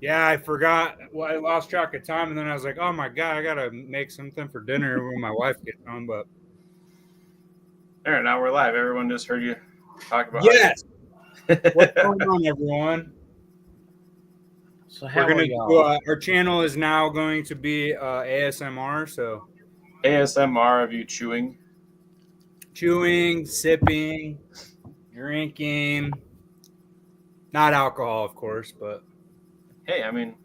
Yeah, I forgot. Well, I lost track of time, and then I was like, "Oh my god, I gotta make something for dinner when my wife gets home." But All right, now we're live. Everyone just heard you talk about how yes, you. what's going on, everyone? So We're how are gonna do. y'all? Our channel is now going to be ASMR. So ASMR of you chewing. chewing, sipping, drinking, not alcohol, of course, but Hey, I mean,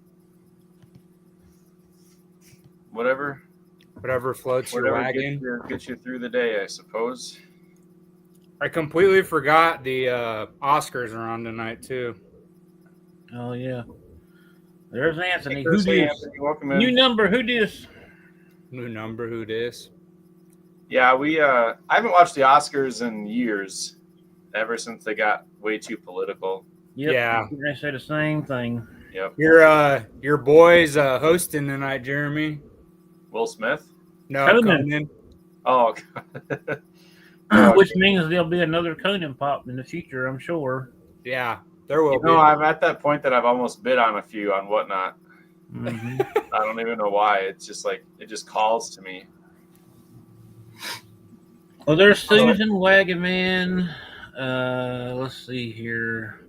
whatever, whatever floats your whatever wagon. gets you through the day, I suppose. I completely forgot the Oscars are on tonight too. Oh yeah. There's Anthony. Hey, Who Chris, hey, dis? Anthony, welcome New in. number. Who dis? New number, who dis? Yeah, I haven't watched the Oscars in years, ever since they got way too political. Yep. Yeah. They say the same thing. Yep. Your boy's hosting tonight, Jeremy. Will Smith. No, Conan. Conan. Oh, God. Which means there'll be another Conan pop in the future, I'm sure. Yeah, there will be. I'm at that point that I've almost bid on a few on Whatnot. Mm-hmm. I don't even know why. It's just like it just calls to me. Well, there's Susan Wagaman. Let's see here.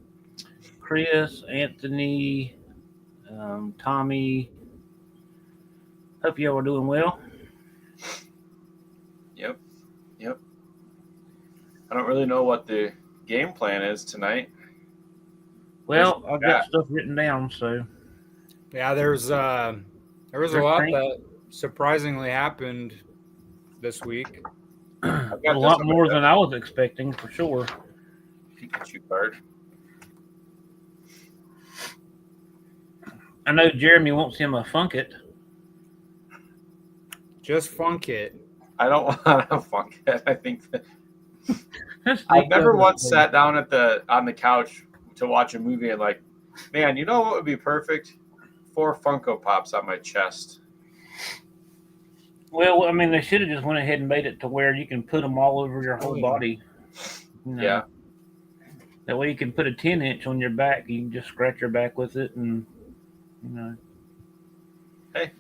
Chris, Anthony, Tommy. Hope y'all are doing well. Yep. I don't really know what the game plan is tonight. Well, I've got stuff written down, so. Yeah, there was a lot that surprisingly happened this week. A lot more than I was expecting, for sure. Pikachu card. I know Jeremy wants him a Funkit. Just funk it. I don't want to funk it. I think that I've never once sat down on the couch to watch a movie and like, man, you know what would be perfect? 4 Funko Pops on my chest. Well, I mean, they should have just went ahead and made it to where you can put them all over your whole body. You know? Yeah. That way you can put a 10-inch on your back. You can just scratch your back with it and, you know. Hey,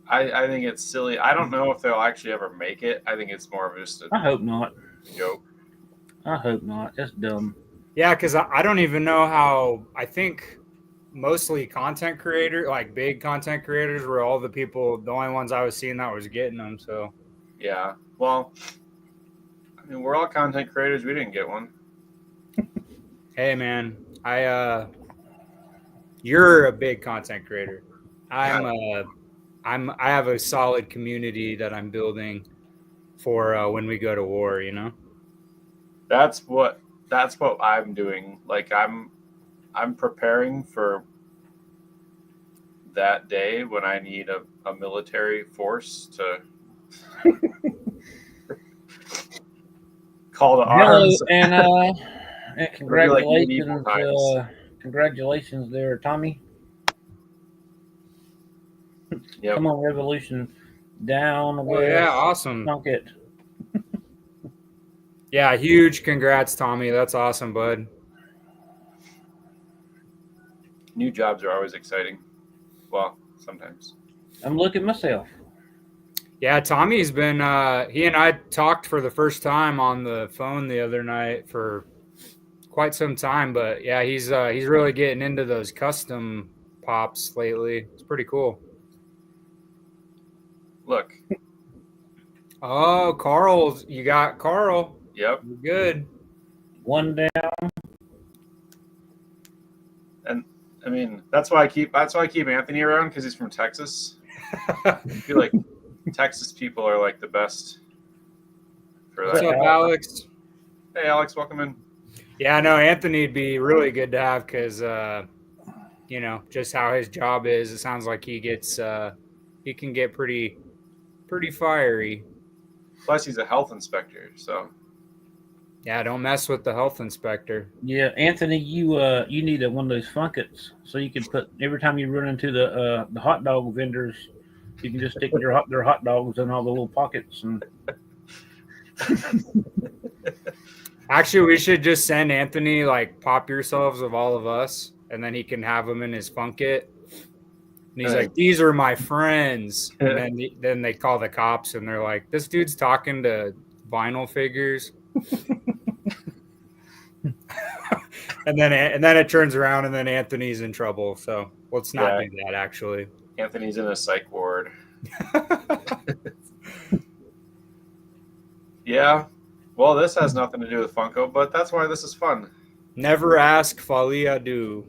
I think it's silly. I don't know if they'll actually ever make it. I think it's more of just a I hope not. joke. I hope not. That's dumb. Yeah, because I don't even know how. I think mostly content creators, like big content creators, were all the only ones I was seeing that was getting them. So yeah, well, I mean, we're all content creators. We didn't get one. Hey, man, you're a big content creator. I have a solid community that I'm building for when we go to war. You know. That's what I'm doing. Like I'm preparing for that day when I need a military force to call to arms. And congratulations, congratulations there, Tommy. Yep. Come on, Revolution. Down. Oh, yeah, awesome. Funkit. Yeah, huge congrats, Tommy. That's awesome, bud. New jobs are always exciting. Well, sometimes. I'm looking myself. Yeah, Tommy's been he and I talked for the first time on the phone the other night for quite some time, but yeah, he's really getting into those custom pops lately. It's pretty cool. Look. Oh, you got Carl. Yep. You're good. One down. And I mean, that's why I keep Anthony around, because he's from Texas. I feel like Texas people are like the best for that. What's up, Alex? Hey, Alex, welcome in. Yeah, no, Anthony'd be really good to have because, just how his job is. It sounds like he can get pretty fiery. Plus, he's a health inspector, so. Yeah, don't mess with the health inspector. Yeah, Anthony, you need one of those Funkits so you can put every time you run into the hot dog vendors, you can just stick their hot dogs in all the little pockets and. Actually, we should just send Anthony like pop yourselves of all of us. and then he can have them in his Funkit. And he's like, "These are my friends." And then they call the cops, and they're like, "This dude's talking to vinyl figures." and then it turns around, and then Anthony's in trouble. So let's not do that. Actually, Anthony's in a psych ward. Yeah. Well, this has nothing to do with Funko, but that's why this is fun. Never ask, Falia do.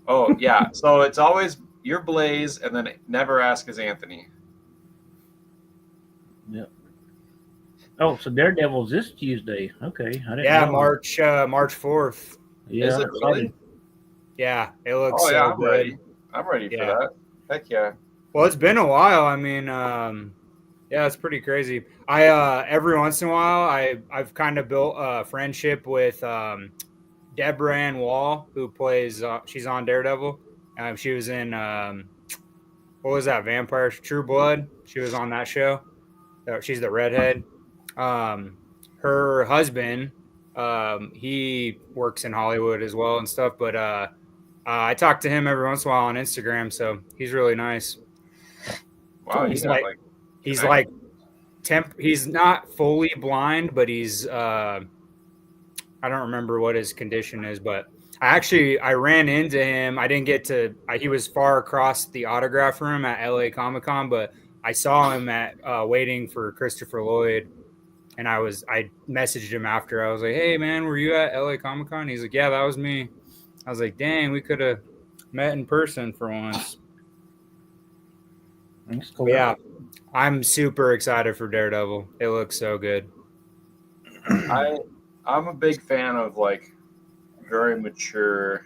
Oh, yeah. So it's always your Blaze, and then never ask is Anthony. Yep. Oh, so Daredevil's this Tuesday. Okay. I didn't know. March 4th. Yeah. Is it really? Yeah, it looks I'm good. ready. I'm ready for that. Heck yeah. Well, it's been a while. I mean, yeah, it's pretty crazy. I every once in a while, I've kind of built a friendship with Deborah Ann Wall, who plays. She's on Daredevil. She was in what was that? Vampire True Blood. She was on that show. She's the redhead. Her husband, he works in Hollywood as well and stuff. But I talk to him every once in a while on Instagram, so he's really nice. Wow, he's he's not fully blind, but he's I don't remember what his condition is, but I ran into him. I didn't get to. He was far across the autograph room at LA Comic-Con, but I saw him at waiting for Christopher Lloyd, and I messaged him after. I was like, "Hey man, were you at LA Comic-Con?" He's like, "Yeah, that was me." I was like, "Dang, we could have met in person for once." That's cool. Yeah, I'm super excited for Daredevil. It looks so good. I'm a big fan of like very mature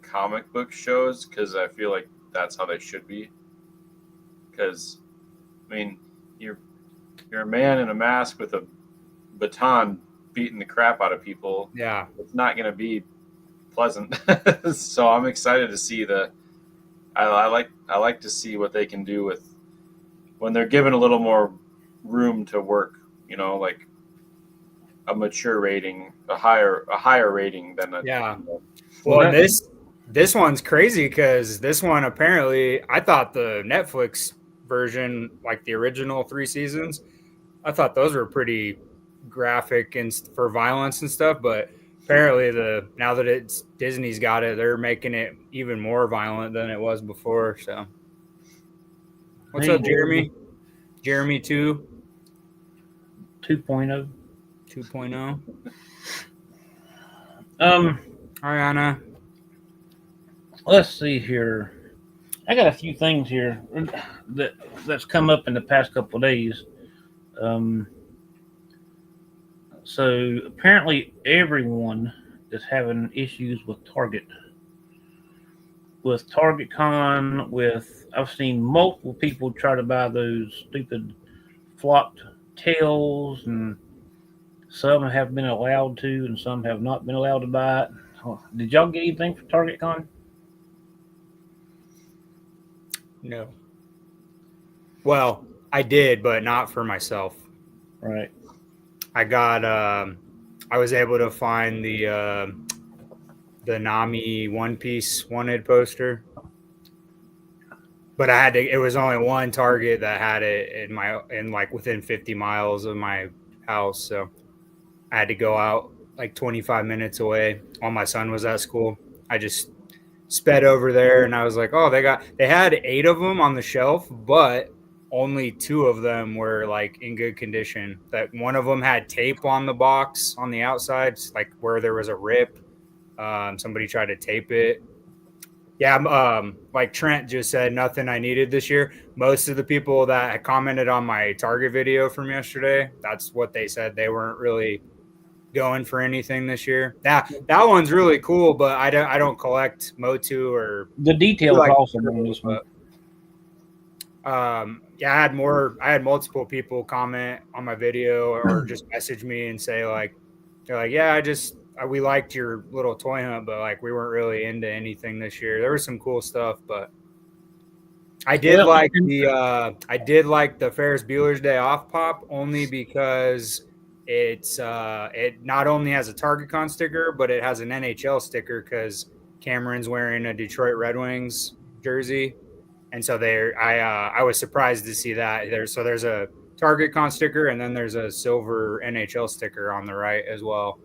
comic book shows because I feel like that's how they should be. Because, I mean, you're a man in a mask with a baton beating the crap out of people. Yeah, it's not going to be pleasant. So I'm excited to see I like to see what they can do with when they're given a little more room to work. You know, like a mature rating, a higher rating than Well, this one's crazy because this one apparently, I thought the Netflix version, like the original 3 seasons, I thought those were pretty graphic and for violence and stuff, but apparently now that it's Disney's got it, they're making it even more violent than it was before. So what's up, Jeremy? Jeremy 2.0. 2.0. Ariana. Let's see here. I got a few things here that's come up in the past couple of days. So apparently everyone is having issues with Target. With Target Con, I've seen multiple people try to buy those stupid flocked tails, and some have been allowed to, and some have not been allowed to buy it. Did y'all get anything for Target Con? No. Well, I did, but not for myself. Right. I got. I was able to find the Nami One Piece wanted poster, but I had to. It was only one Target that had it in like within 50 miles of my house, so I had to go out like 25 minutes away while my son was at school. I just sped over there, and I was like, "Oh, they had 8 of them on the shelf, but only 2 of them were like in good condition. That one of them had tape on the box on the outside, like where there was a rip. Somebody tried to tape it. Yeah, like Trent just said, nothing I needed this year. Most of the people that had commented on my Target video from yesterday, that's what they said. They weren't really going for anything this year. That one's really cool, but I don't collect Motu or the details like, also on this one. Yeah, I had multiple people comment on my video or just message me and say they're like, yeah, we liked your little toy hunt, but like we weren't really into anything this year. There was some cool stuff, but I did like the Ferris Bueller's Day Off pop only because it not only has a TargetCon sticker, but it has an NHL sticker because Cameron's wearing a Detroit Red Wings jersey, and so I was surprised to see that there's a TargetCon sticker, and then there's a silver NHL sticker on the right as well.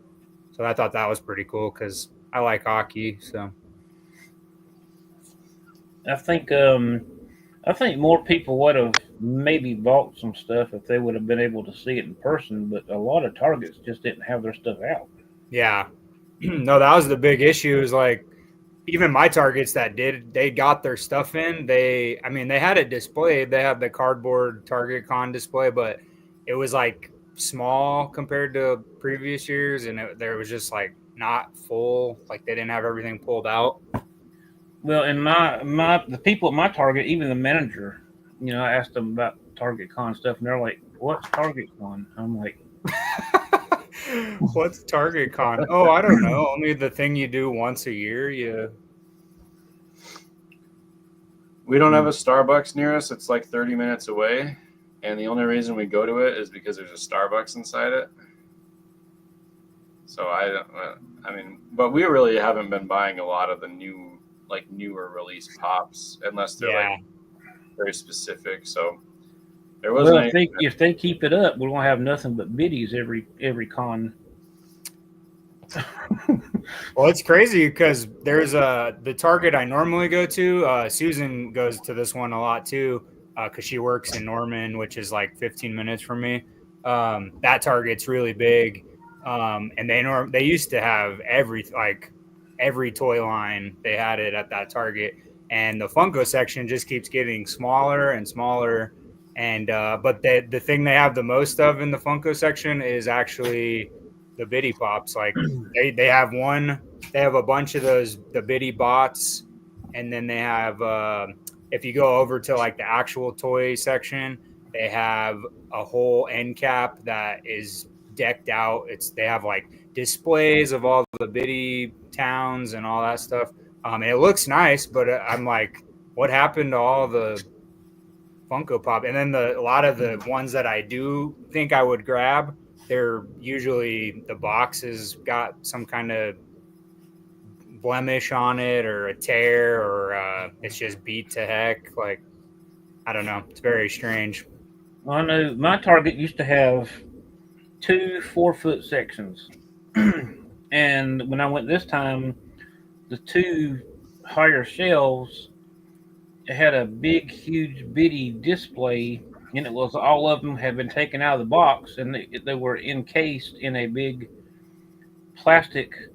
So I thought that was pretty cool because I like hockey. So I think more people would have maybe bought some stuff if they would have been able to see it in person, but a lot of Targets just didn't have their stuff out. yeah, no, that was the big issue. Is like even my Targets they got their stuff in. They had it displayed. They had the cardboard Target Con display, but it was like small compared to previous years, and there was just like not full. Like they didn't have everything pulled out. Well, in the people at my Target, even the manager, I asked them about Target Con stuff, and they're like, "What's Target Con?" I'm like, "What's Target Con?" Oh, I don't know. Only the thing you do once a year. Yeah. We don't have a Starbucks near us. It's like 30 minutes away, and the only reason we go to it is because there's a Starbucks inside it. So but we really haven't been buying a lot of the newer release pops unless they're like very specific. So there wasn't. If they keep it up, we won't have nothing but biddies every con. Well, it's crazy because there's the Target I normally go to. Susan goes to this one a lot too because she works in Norman, which is like 15 minutes from me. That Target's really big, and they used to have every toy line. They had it at that Target, and the Funko section just keeps getting smaller and smaller. And but the thing they have the most of in the Funko section is actually the Biddy Pops. Like they have a bunch of the Biddy bots, and then they have if you go over to like the actual toy section, they have a whole end cap that is decked out. They have like displays of all the Biddy towns and all that stuff. And it looks nice, but I'm like, what happened to all the Funko Pop? And then a lot of the ones that I do think I would grab, they're usually the box has got some kind of blemish on it or a tear or it's just beat to heck. Like, I don't know. It's very strange. I know my Target used to have 2 4-foot sections. And when I went this time, the 2 higher shelves, it had a big, huge Biddy display, and it was all of them had been taken out of the box, and they were encased in a big plastic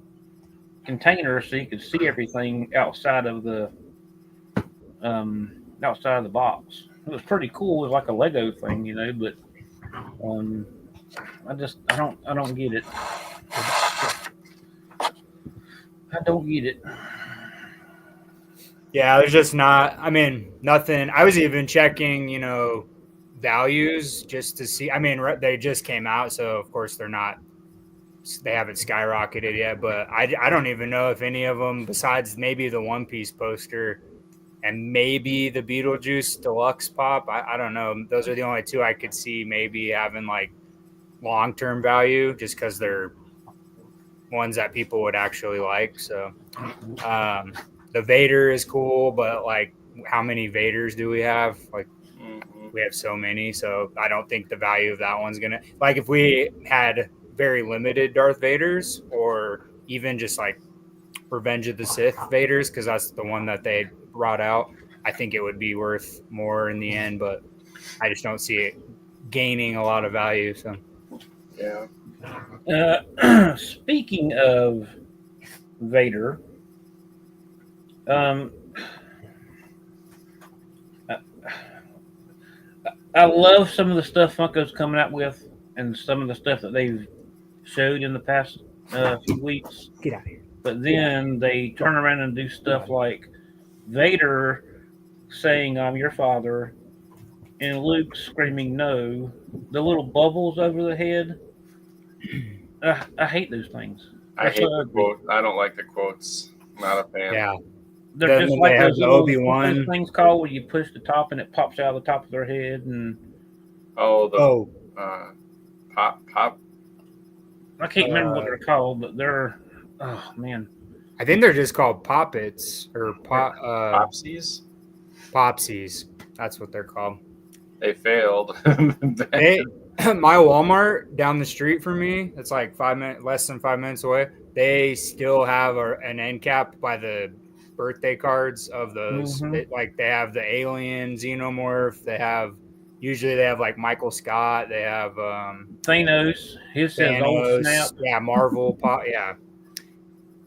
container, so you could see everything outside of the box. It was pretty cool. It was like a Lego thing, but I don't get it. I don't get it. Yeah, there's just nothing. I was even checking, values just to see. They just came out, so of course they haven't skyrocketed yet, but I don't even know if any of them, besides maybe the One Piece poster and maybe the Beetlejuice Deluxe Pop, I don't know. Those are the only 2 I could see maybe having like long-term value just because they're ones that people would actually like. So the Vader is cool, but like how many Vaders do we have? Like we have so many, so I don't think the value of that one's gonna, like, if we had very limited Darth Vaders or even just like Revenge of the Sith Vaders, because that's the one that they brought out, I think it would be worth more in the end, but I just don't see it gaining a lot of value. So yeah. Speaking of Vader, I love some of the stuff Funko's coming out with, and some of the stuff that they've showed in the past few weeks. Get out of here. But then they turn around and do stuff like Vader saying, "I'm your father," and Luke screaming "No." The little bubbles over the head. I hate those things. I hate the quote. I don't like the quotes. Not a fan. Yeah. They're just like those Obi-Wan things called where you push the top and it pops out of the top of their head. And pop I can't remember what they're called, but they're, oh man, I think they're just called Poppets or Popsies. Popsies. That's what they're called. They failed. They my Walmart down the street from me, it's like 5 minutes, less than 5 minutes away. They still have an end cap by the birthday cards of those. Mhm. Like they have the alien xenomorph. Usually they have like Michael Scott. They have Thanos. His says old snap. Thanos. Yeah, Marvel. Yeah.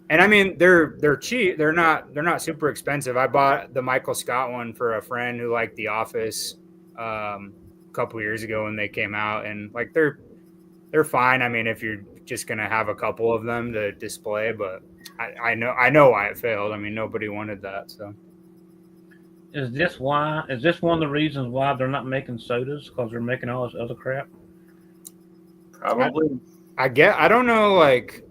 And I mean they're cheap. They're not super expensive. I bought the Michael Scott one for a friend who liked The Office a couple years ago when they came out, and like they're fine. I mean, if you're just gonna have a couple of them to display, but I know why it failed. I mean, nobody wanted that. So Is this why? Is this one of the reasons why they're not making sodas? Because they're making all this other crap. Probably. I don't know, like,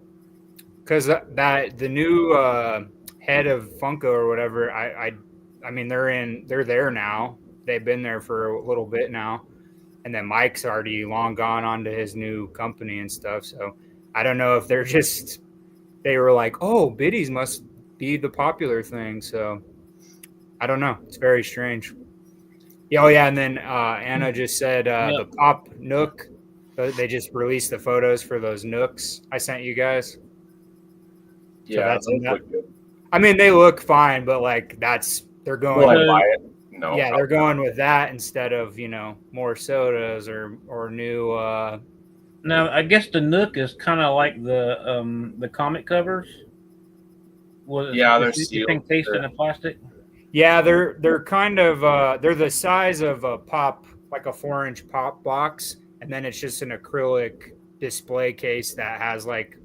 because that the new head of Funko or whatever. I mean they're there now. They've been there for a little bit now, and then Mike's already long gone on to his new company and stuff. So I don't know if they were like, oh, biddies must be the popular thing. So I don't know. It's very strange. Yeah, oh yeah, and then Anna just said the Pop Nook. They just released the photos for those Nooks I sent you guys. Yeah, So those look good. I mean, they look fine, but like they're going. Will I buy it? No. Yeah, they're going with that instead of more sodas or new. Now, I guess the Nook is kind of like the comic covers. Yeah, they're you think cased in a plastic. Yeah, they're kind of they're the size of a pop, like a 4-inch pop box, and then it's just an acrylic display case that has like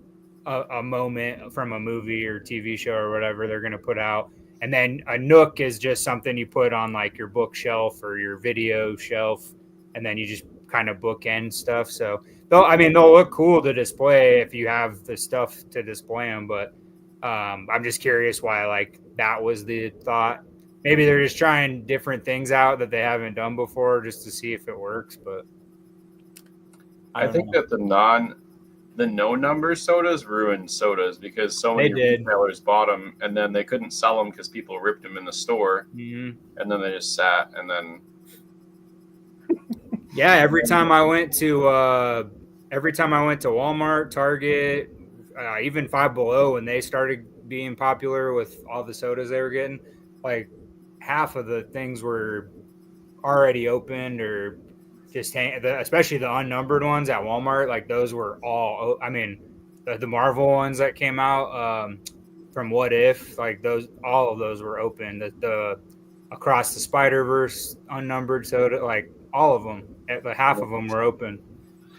a moment from a movie or TV show or whatever they're gonna put out. And then a Nook is just something you put on like your bookshelf or your video shelf, and then you just kind of bookend stuff. So they'll look cool to display if you have the stuff to display them. But I'm just curious why like that was the thought. Maybe they're just trying different things out that they haven't done before just to see if it works. But I think that the no number sodas ruined sodas because so many retailers bought them and then they couldn't sell them because people ripped them in the store, and then they just sat and then. Yeah, every time I went to Walmart, Target, even Five Below, when they started being popular with all the sodas they were getting, like half of the things were already opened or just especially the unnumbered ones at Walmart. Like those were all. I mean, the Marvel ones that came out from What If, like all of those were open. The Across the Spider-Verse unnumbered soda, like all of them, half of them were open.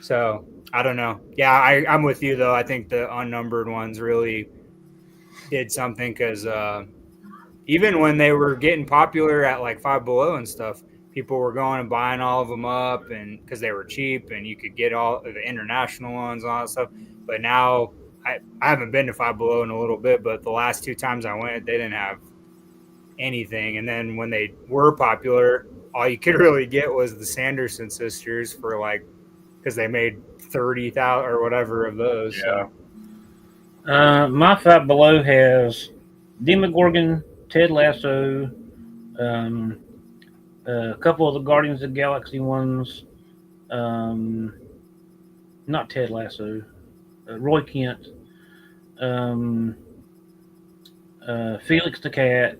So I don't know. Yeah, I'm with you though. I think the unnumbered ones really did something because even when they were getting popular at like Five Below and stuff, people were going and buying all of them up, and because they were cheap and you could get all the international ones and all that stuff. But now I haven't been to Five Below in a little bit, but the last 2 times I went, they didn't have anything. And then when they were popular, all you could really get was the Sanderson sisters for like, because they made 30,000 or whatever of those. Yeah. So. My Five Below has Demogorgon, Ted Lasso, a couple of the Guardians of the Galaxy ones. Not Ted Lasso. Roy Kent. Felix the Cat.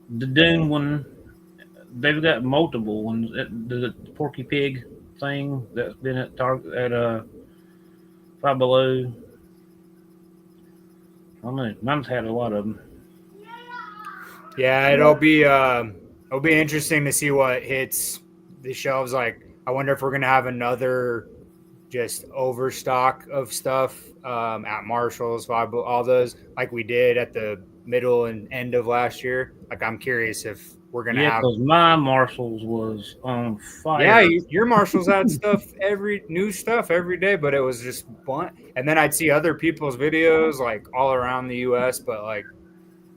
The Dune one. They've got multiple ones. The Porky Pig thing that's been at Target at Five Below. I don't know. Mine's had a lot of them. Yeah, it'll be interesting to see what hits the shelves. Like, I wonder if we're gonna have another just overstock of stuff at Marshalls, all those like we did at the middle and end of last year. Like, I'm curious if we're gonna have. Because my Marshalls was on fire. Yeah, your Marshalls had new stuff every day, but it was just blunt. And then I'd see other people's videos like all around the U.S., but like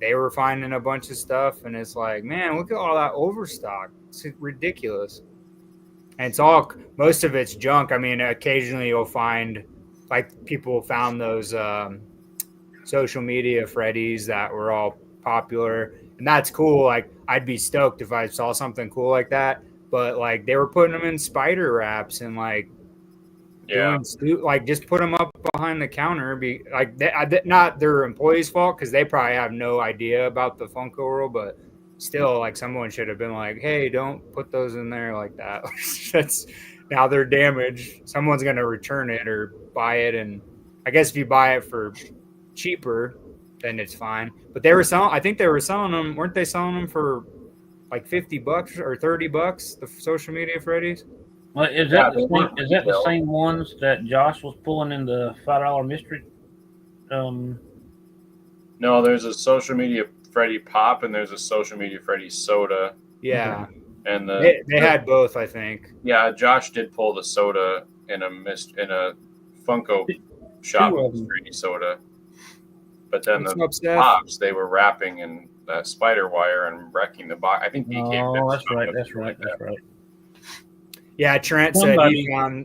they were finding a bunch of stuff, and it's like, man, look at all that overstock. It's ridiculous. and it's all most of it's junk. I mean, occasionally you'll find like people found those social media Freddies that were all popular, and that's cool. Like I'd be stoked if I saw something cool like that, but like they were putting them in spider wraps and like Yeah. like just put them up behind the counter. Be like not their employees' fault because they probably have no idea about the Funko world, but still, like someone should have been like, "Hey, don't put those in there like that." That's now they're damaged. Someone's gonna return it or buy it, and I guess if you buy it for cheaper, then it's fine. But they were selling. I think they were selling them. Weren't they selling them for like $50 or $30? The social media Freddies. Well, is Yeah, that the they same? weren't Is that the retail. same ones that Josh was pulling in the $5 mystery? Um, No, there's a social media Freddy Pop and there's a social media Freddy Soda. Yeah, And they had both. I think. yeah, Josh did pull the soda in a Funko shop two of them. mystery soda. But then What's the up, Seth? pops they were wrapping in spider wire and wrecking the box. I think DK. Oh, that's right. That's right. That's right. Yeah, Trent said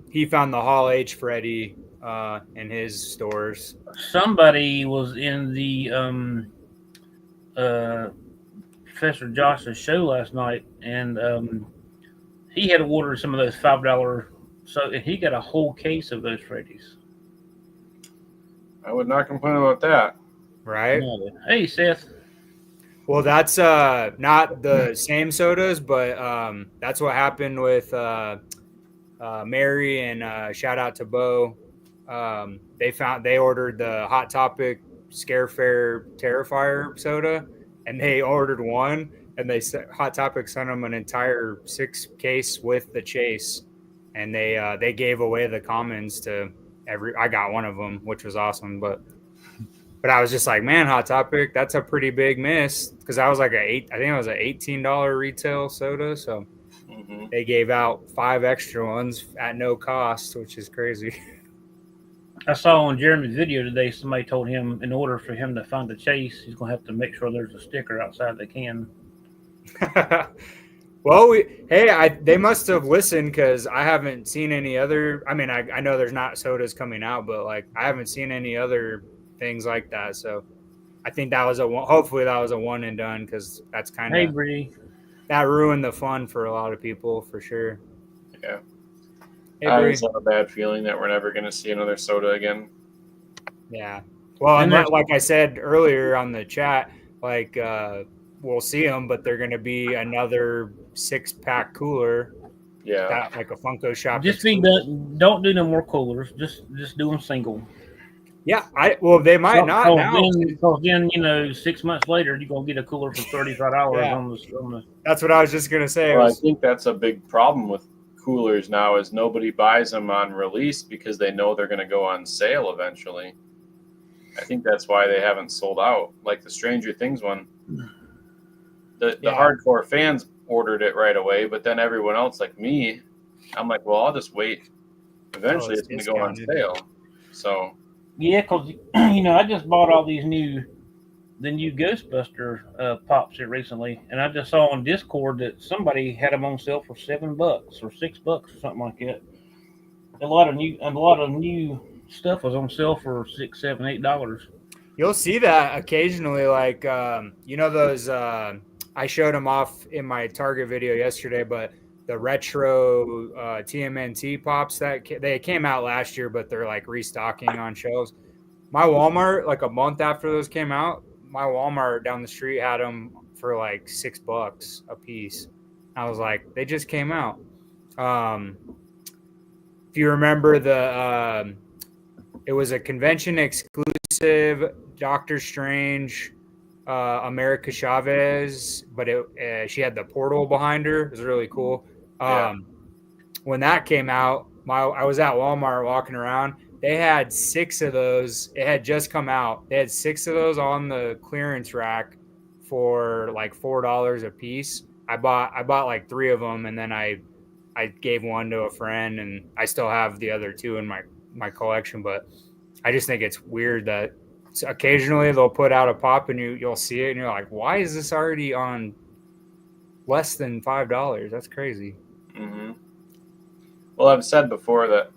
he found the Hall H Freddy in his stores. Somebody was in the Professor Josh's show last night, and he had ordered some of those $5. So he got a whole case of those Freddies. I would not complain about that. Right. Hey, Seth. Well, that's not the same sodas, but that's what happened with Mary and shout out to Bo. They ordered the Hot Topic Scare Fair Terrifier soda, and they ordered one, and Hot Topic sent them an entire 6 case with the chase, and they gave away the commons to I got one of them, which was awesome, but I was just like, man, Hot Topic, that's a pretty big miss because I was like I think it was an $18 retail soda, so they gave out 5 extra ones at no cost, which is crazy. I saw on Jeremy's video today, somebody told him in order for him to find the chase, he's going to have to make sure there's a sticker outside the can. Well, they must have listened because I haven't seen any other. I mean, I know there's not sodas coming out, but like I haven't seen any other things like that. So I think that was hopefully that was a one and done because that's kind of that ruined the fun for a lot of people for sure. Yeah. Hey, I always have a bad feeling that we're never going to see another soda again. Yeah. Well, and like I said earlier on the chat, like we'll see them, but they're going to be another 6-pack cooler. Yeah. Like a Funko shop. Just don't do no more coolers. Just do them single. Yeah, they might not now. Because then 6 months later you're gonna get a cooler for $35 on the. That's what I was just gonna say. Well, I think that's a big problem with coolers now is nobody buys them on release because they know they're going to go on sale eventually. I think that's why they haven't sold out. Like the Stranger Things one, the hardcore fans ordered it right away, but then everyone else, like me, I'm like, well, I'll just wait. Eventually, it's going to go on sale. So. Yeah, because I just bought all the new Ghostbuster pops here recently, and I just saw on Discord that somebody had them on sale for $7 or $6 or something like that. A lot of new stuff was on sale for $6, $7, $8. You'll see that occasionally, like those. I showed them off in my Target video yesterday, but the retro TMNT pops they came out last year, but they're like restocking on shelves. My Walmart, like a month after those came out, my Walmart down the street had them for like $6 a piece. I was like, they just came out. If you remember it was a convention exclusive Doctor Strange, America Chavez, but she had the portal behind her. It was really cool. When that came out, I was at Walmart walking around. They had 6 of those. It had just come out. They had 6 of those on the clearance rack for like $4 a piece. I bought like 3 of them, and then I gave one to a friend, and I still have the other 2 in my collection. But I just think it's weird that occasionally they'll put out a pop and you'll see it, and you're like, why is this already on less than $5? That's crazy. Mm-hmm. Well, I've said before that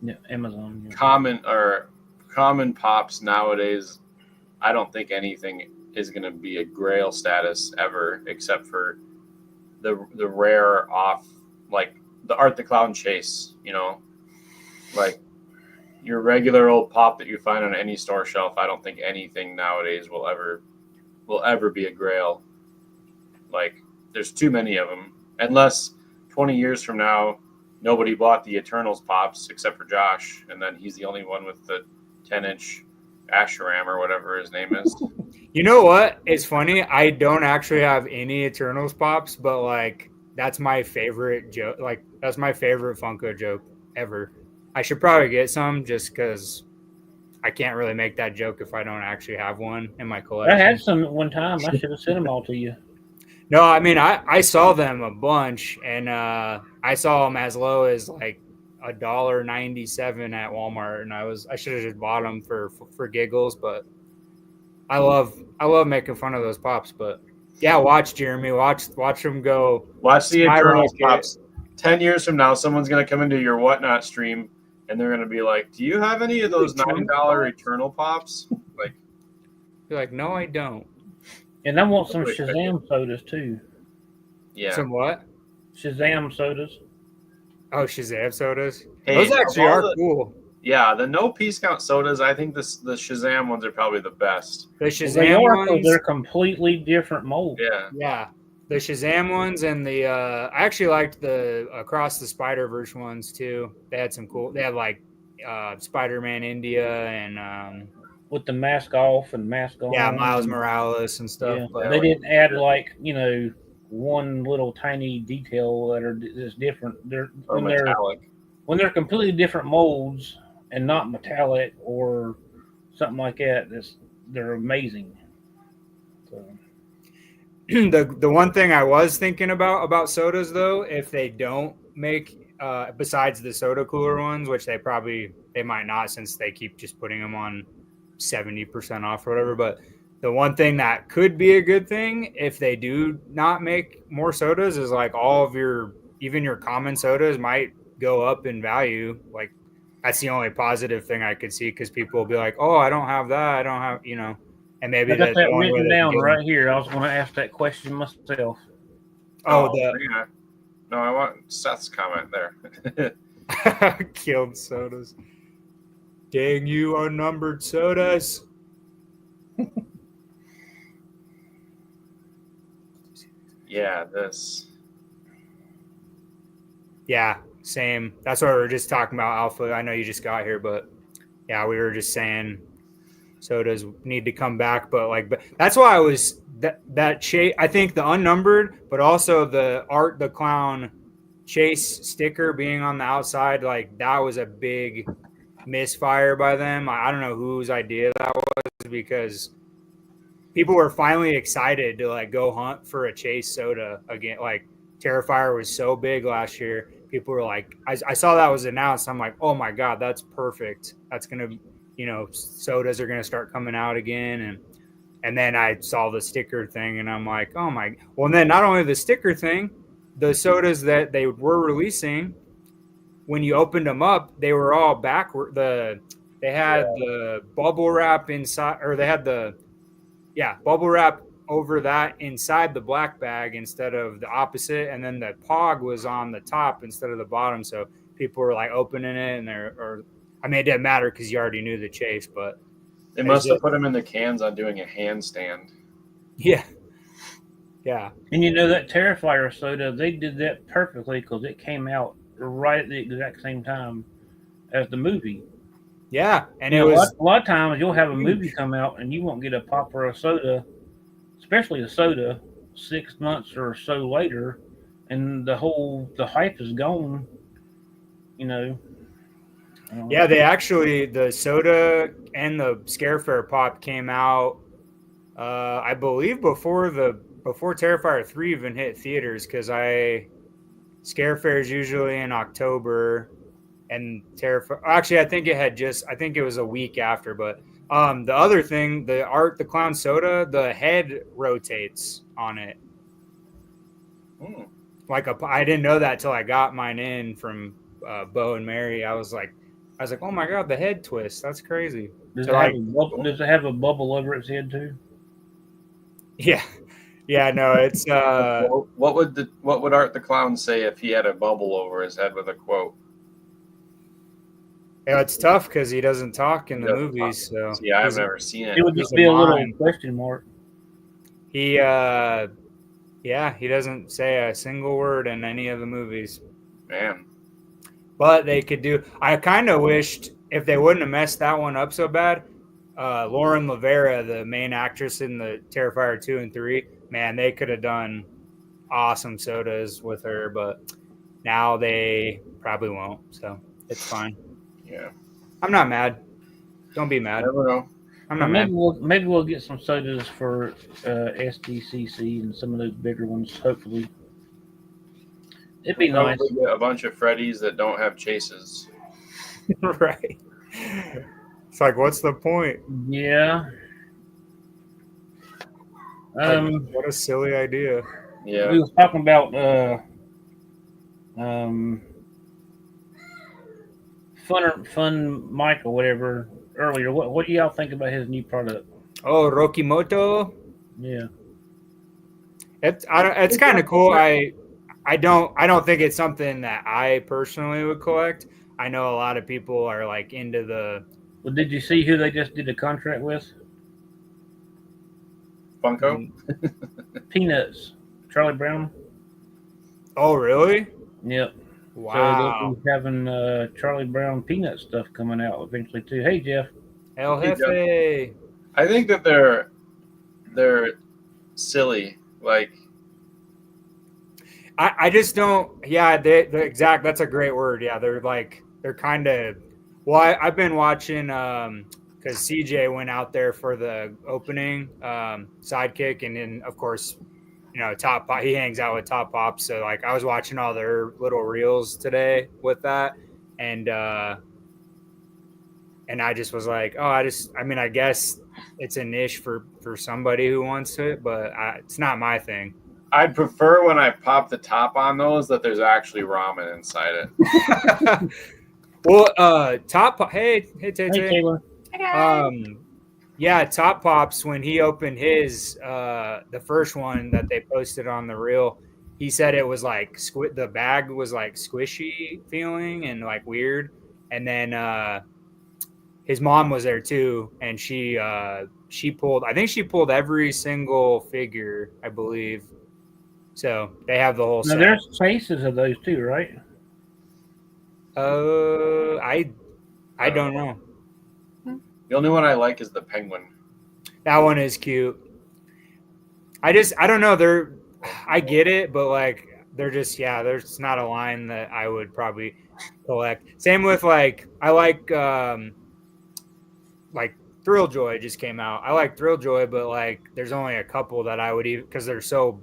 Yeah, Amazon. Yeah. common pops nowadays, I don't think anything is going to be a grail status ever, except for the rare off, like the Art the Clown Chase. Like your regular old pop that you find on any store shelf. I don't think anything nowadays will ever be a grail. Like there's too many of them, unless 20 years from now nobody bought the Eternals pops except for Josh, and then he's the only one with the 10-inch Asheram or whatever his name is. You know what? It's funny. I don't actually have any Eternals pops, but like that's my favorite joke. Like that's my favorite Funko joke ever. I should probably get some just because I can't really make that joke if I don't actually have one in my collection. I had some at one time. I should have sent them all to you. No, I mean I saw them a bunch, and I saw them as low as like $1.97 at Walmart, and I should have just bought them for giggles, but I love making fun of those pops. But yeah, watch Jeremy, watch them go. Watch the Eternals skyrocket. pops. 10 years from now, someone's gonna come into your Whatnot stream, and they're gonna be like, "Do you have any of those $9 Eternal pops?" Like, You're like, no, I don't. And I want some Shazam sodas too. yeah. Some what? Shazam sodas. Oh, Shazam sodas. Hey, Those actually of all are the- cool. Yeah, the no piece count sodas. I think the Shazam ones are probably the best. The They Shazam are, 'cause ones. they're completely different molds. Yeah. Yeah, the Shazam ones and the I actually liked the Across the Spider-Verse ones too. They had some cool. They had like Spider-Man India and With the mask off and mask on. yeah, Miles Morales and stuff. Yeah, But they didn't add like one little tiny detail that's different. Or metallic. When they're completely different molds and not metallic or something like that. They're amazing. So. the one thing I was thinking about sodas though, if they don't make besides the soda cooler ones, which they might not since they keep just putting them on 70% off or whatever, but the one thing that could be a good thing if they do not make more sodas is like all of even your common sodas might go up in value. Like that's the only positive thing I could see, because people will be like, oh, I don't have that, I don't have, and maybe I got that written down get right here. I was going to ask that question myself. Yeah. No, I want Seth's comment there. killed sodas. Dang you, unnumbered sodas. Yeah, this. Yeah, same. That's what we were just talking about, Alpha. I know you just got here, but yeah, we were just saying sodas need to come back. But that's why I was that chase. I think the unnumbered, but also the Art the Clown Chase sticker being on the outside, like that was a big misfire by them. I don't know whose idea that was, because people were finally excited to like go hunt for a Chase soda again. Like Terrifier was so big last year. People were like, I saw that was announced. I'm like, oh my God, that's perfect. That's going to, sodas are going to start coming out again. And then I saw the sticker thing and I'm like, oh my, well, and then not only the sticker thing, the sodas that they were releasing, when you opened them up, they were all backward. They had the bubble wrap inside, or they had bubble wrap over that inside the black bag instead of the opposite, and then the pog was on the top instead of the bottom. So people were like opening it, and it didn't matter because you already knew the chase, but they must have put them in the cans on doing a handstand. Yeah. Yeah. And that Terrifier soda, they did that perfectly because it came out right at the exact same time as the movie. Yeah, and a lot of times you'll have a movie come out and you won't get a pop or a soda, especially a soda, 6 months or so later, and the hype is gone. Yeah, the soda and the Scarefair pop came out, I believe before Terrifier 3 even hit theaters, because Scarefair is usually in October, and Terrifier. Actually, I think it was a week after. But the other thing, the Art the Clown soda, the head rotates on it. I didn't know that till I got mine in from Bo and Mary. I was like, oh my god, the head twist. That's crazy. Does So it have like, a bubble? Does it have a bubble over its head too? yeah, yeah, no, it's What would Art the Clown say if he had a bubble over his head with a quote? it's tough because he doesn't talk in He the doesn't talk. movies. So See, I've never seen it. It would he's just a be a little mime. question mark. He yeah, he doesn't say a single word in any of the movies. Man, But they could do. I kind of wished if they wouldn't have messed that one up so bad. Lauren Lavera, the main actress in the Terrifier 2 and 3, man, they could have done awesome sodas with her, but now they probably won't. So it's fine. yeah. I'm not mad. Don't be mad. Never know. I'm Well, not mad. maybe we'll get some sodas for SDCC and some of those bigger ones. Hopefully, it'd be We'll nice. probably get a bunch of Freddies that don't have chases. Right. It's like, what's the point? Yeah. What a silly idea. Yeah. We was talking about Fun Mike or whatever earlier. What do y'all think about his new product? Oh, Rokimoto. Yeah. It's kind of cool. I don't think it's something that I personally would collect. I know a lot of people are like into the. Well, did you see who they just did a contract with? Funko? Peanuts. Charlie Brown. Oh, really? Yep. Wow. So they'll be having Charlie Brown peanut stuff coming out eventually too. Hey Jeff. El Hey, Jefe. I think that they're silly. Like, I just don't. Yeah, that's a great word. Yeah, they're kind of. Well, I've been watching because CJ went out there for the opening sidekick, and then of course, Top Pop, he hangs out with Top Pop. So like, I was watching all their little reels today with that, and I just was like, oh, I guess it's a niche for somebody who wants it, but it's not my thing. I'd prefer when I pop the top on those that there's actually ramen inside it. Well, hey, Hey Taylor. Yeah, Top Pops, when he opened his the first one that they posted on the reel, he said it was like the bag was like squishy feeling and like weird, and then his mom was there too, and she pulled, I think she pulled every single figure, I believe. So they have the whole Now set. there's cases of those too, right? I don't know. The only one I like is the penguin. That one is cute. I don't know. I get it, but like there's not a line that I would probably collect. Same with like I like Thrill Joy just came out. I like Thrill Joy, but like there's only a couple that I would even, because they're so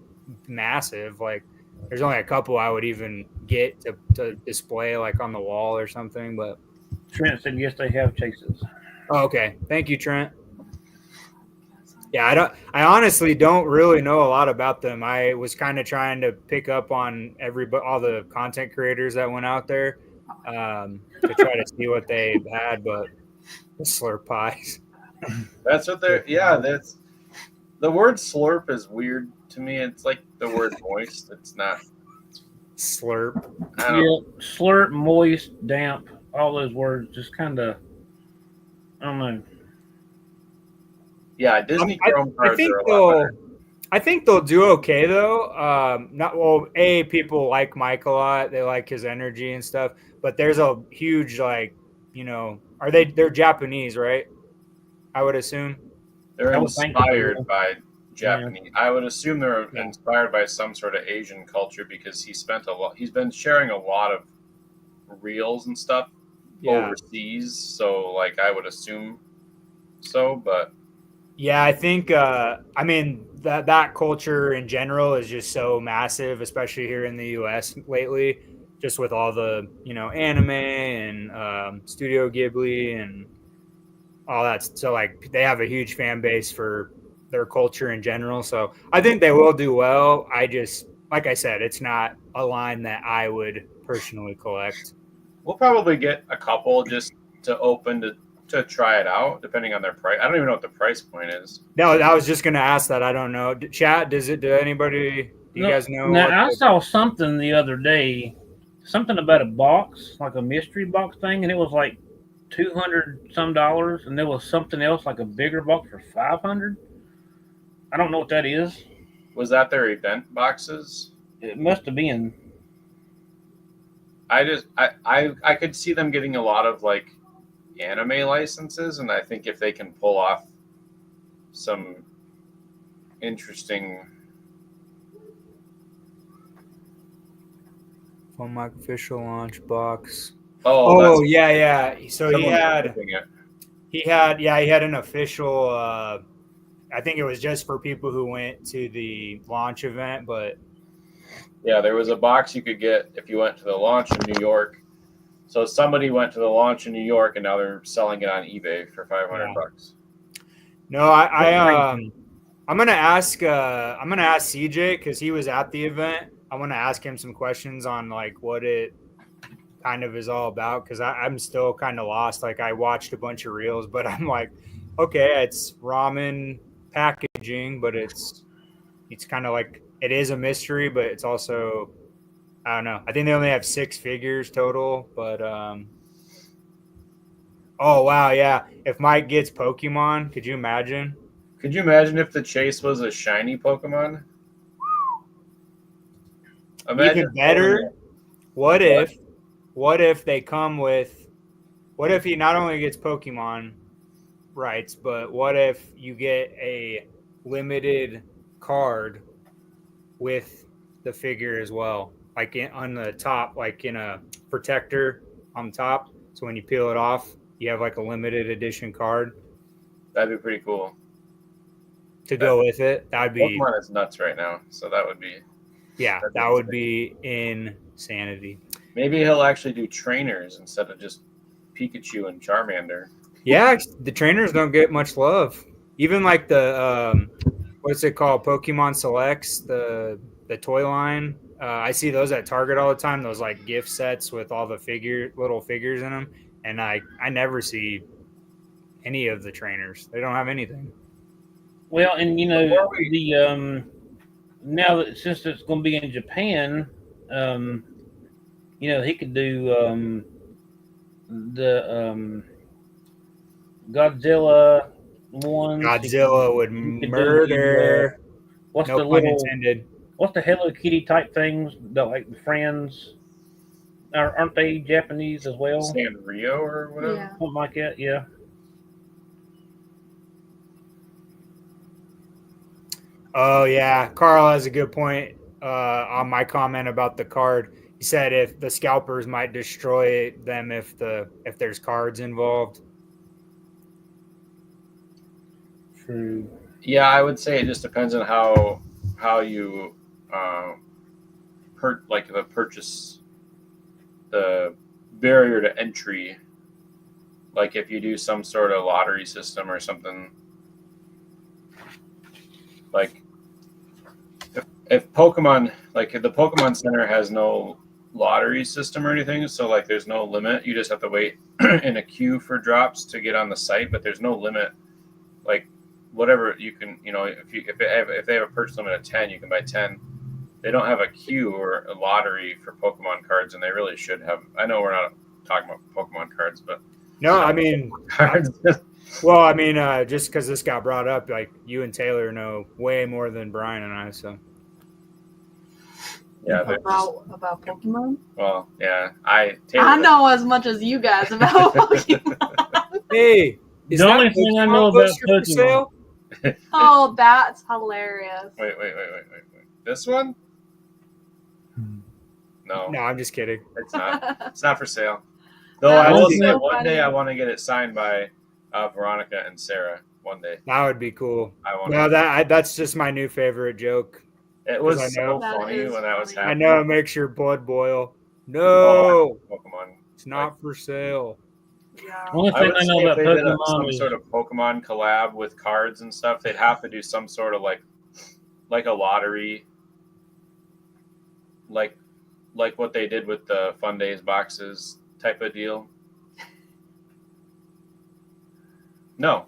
massive. Like there's only a couple I would even get to display like on the wall or something. But Trent said yes, they have chases. oh, okay, thank you, Trent. Yeah, I honestly don't really know a lot about them. I was kind of trying to pick up on all the content creators that went out there to try to see what they had, but the slurp pies. That's what they're. Yeah, that's the word slurp is weird to me. It's like the word moist. It's not Slurp. Yeah, slurp, moist, damp, all those words just kind of. I don't know. Yeah, Disney Chrome cards are a lot better. I think they'll do okay though. People like Mike a lot. They like his energy and stuff. But there's a huge they're Japanese, right? I would assume. They're inspired by Japanese. Yeah. I would assume they're inspired by some sort of Asian culture because he's been sharing a lot of reels and stuff overseas. So like I would assume so, but yeah, I think that culture in general is just so massive, especially here in the US lately, just with all the, anime and Studio Ghibli and all that. So like they have a huge fan base for their culture in general. So I think they will do well. I just, like I said, it's not a line that I would personally collect. We'll probably get a couple just to open to try it out, depending on their price. I don't even know what the price point is. No, I was just gonna ask that. I don't know. Chat, do you guys know what Now I saw something the other day, something about a box, like a mystery box thing, and it was like $200 some, and there was something else like a bigger box for 500. I don't know what that is. Was that their event boxes? It must have been. I could see them getting a lot of like anime licenses, and I think if they can pull off some interesting Phone Mic official launch box. Oh, yeah. So he had an official. I think it was just for people who went to the launch event, but yeah, there was a box you could get if you went to the launch in New York. So somebody went to the launch in New York, and now they're selling it on eBay for $500. No, I'm gonna ask CJ because he was at the event. I want to ask him some questions on like what it kind of is all about because I'm still kind of lost. Like I watched a bunch of reels, but I'm like, okay, it's ramen packaging, but it's kind of like it is a mystery, but it's also I don't know. I think they only have 6 figures total, but oh wow, yeah. If Mike gets Pokemon, could you imagine? Could you imagine if the chase was a shiny Pokemon? Imagine even better. What if they come with? What if he not only gets Pokemon rights, but what if you get a limited card with the figure as well, like on the top, like in a protector on top. So when you peel it off, you have like a limited edition card. That'd be pretty cool. To go with it, that'd be Pokemon is nuts right now, so that would be. Yeah, that would be insanity. Maybe he'll actually do trainers instead of just Pikachu and Charmander. Yeah, the trainers don't get much love. Even like the what's it called, Pokemon Selects, the toy line. I see those at Target all the time. Those like gift sets with all the little figures in them, and I never see any of the trainers. They don't have anything. Well, and you know the now that since it's going to be in Japan, you know he could do the Godzilla one. Godzilla would murder. What's no the pun little? Intended. What's the Hello Kitty type things that like the Friends? Aren't they Japanese as well? Sanrio or whatever, Yeah. Something like that. Yeah. Oh yeah, Carl has a good point on my comment about the card. He said if the scalpers might destroy them if there's cards involved. True. Yeah, I would say it just depends on how you purchase the barrier to entry. Like if you do some sort of lottery system or something. Like if Pokemon, like if the Pokemon Center has no lottery system or anything, so like there's no limit. You just have to wait in a queue for drops to get on the site, but there's no limit. Like whatever you can, you know, if they have a purchase limit of 10, you can buy 10. They don't have a queue or a lottery for Pokemon cards, and they really should have. I know we're not talking about Pokemon cards, but no, I mean cards. Well, I mean, just because this got brought up, like you and Taylor know way more than Brian and I, so. Yeah, about Pokemon. Well, yeah, I know as much as you guys about Pokemon. Hey, the only thing I know about Pokemon. Oh, that's hilarious. Wait. This one? No, I'm just kidding. it's not. It's not for sale. Though I will say, one day I want to get it signed by Veronica and Sarah. One day. That would be cool. I want. No, that's just my new favorite joke. It was I know. so funny when that was happening. I know it makes your blood boil. No, Pokemon. It's not for sale. Yeah. Only thing I know about Pokemon some is sort of Pokemon collab with cards and stuff. They'd have to do some sort of like a lottery, like like what they did with the Fun Days boxes type of deal? No.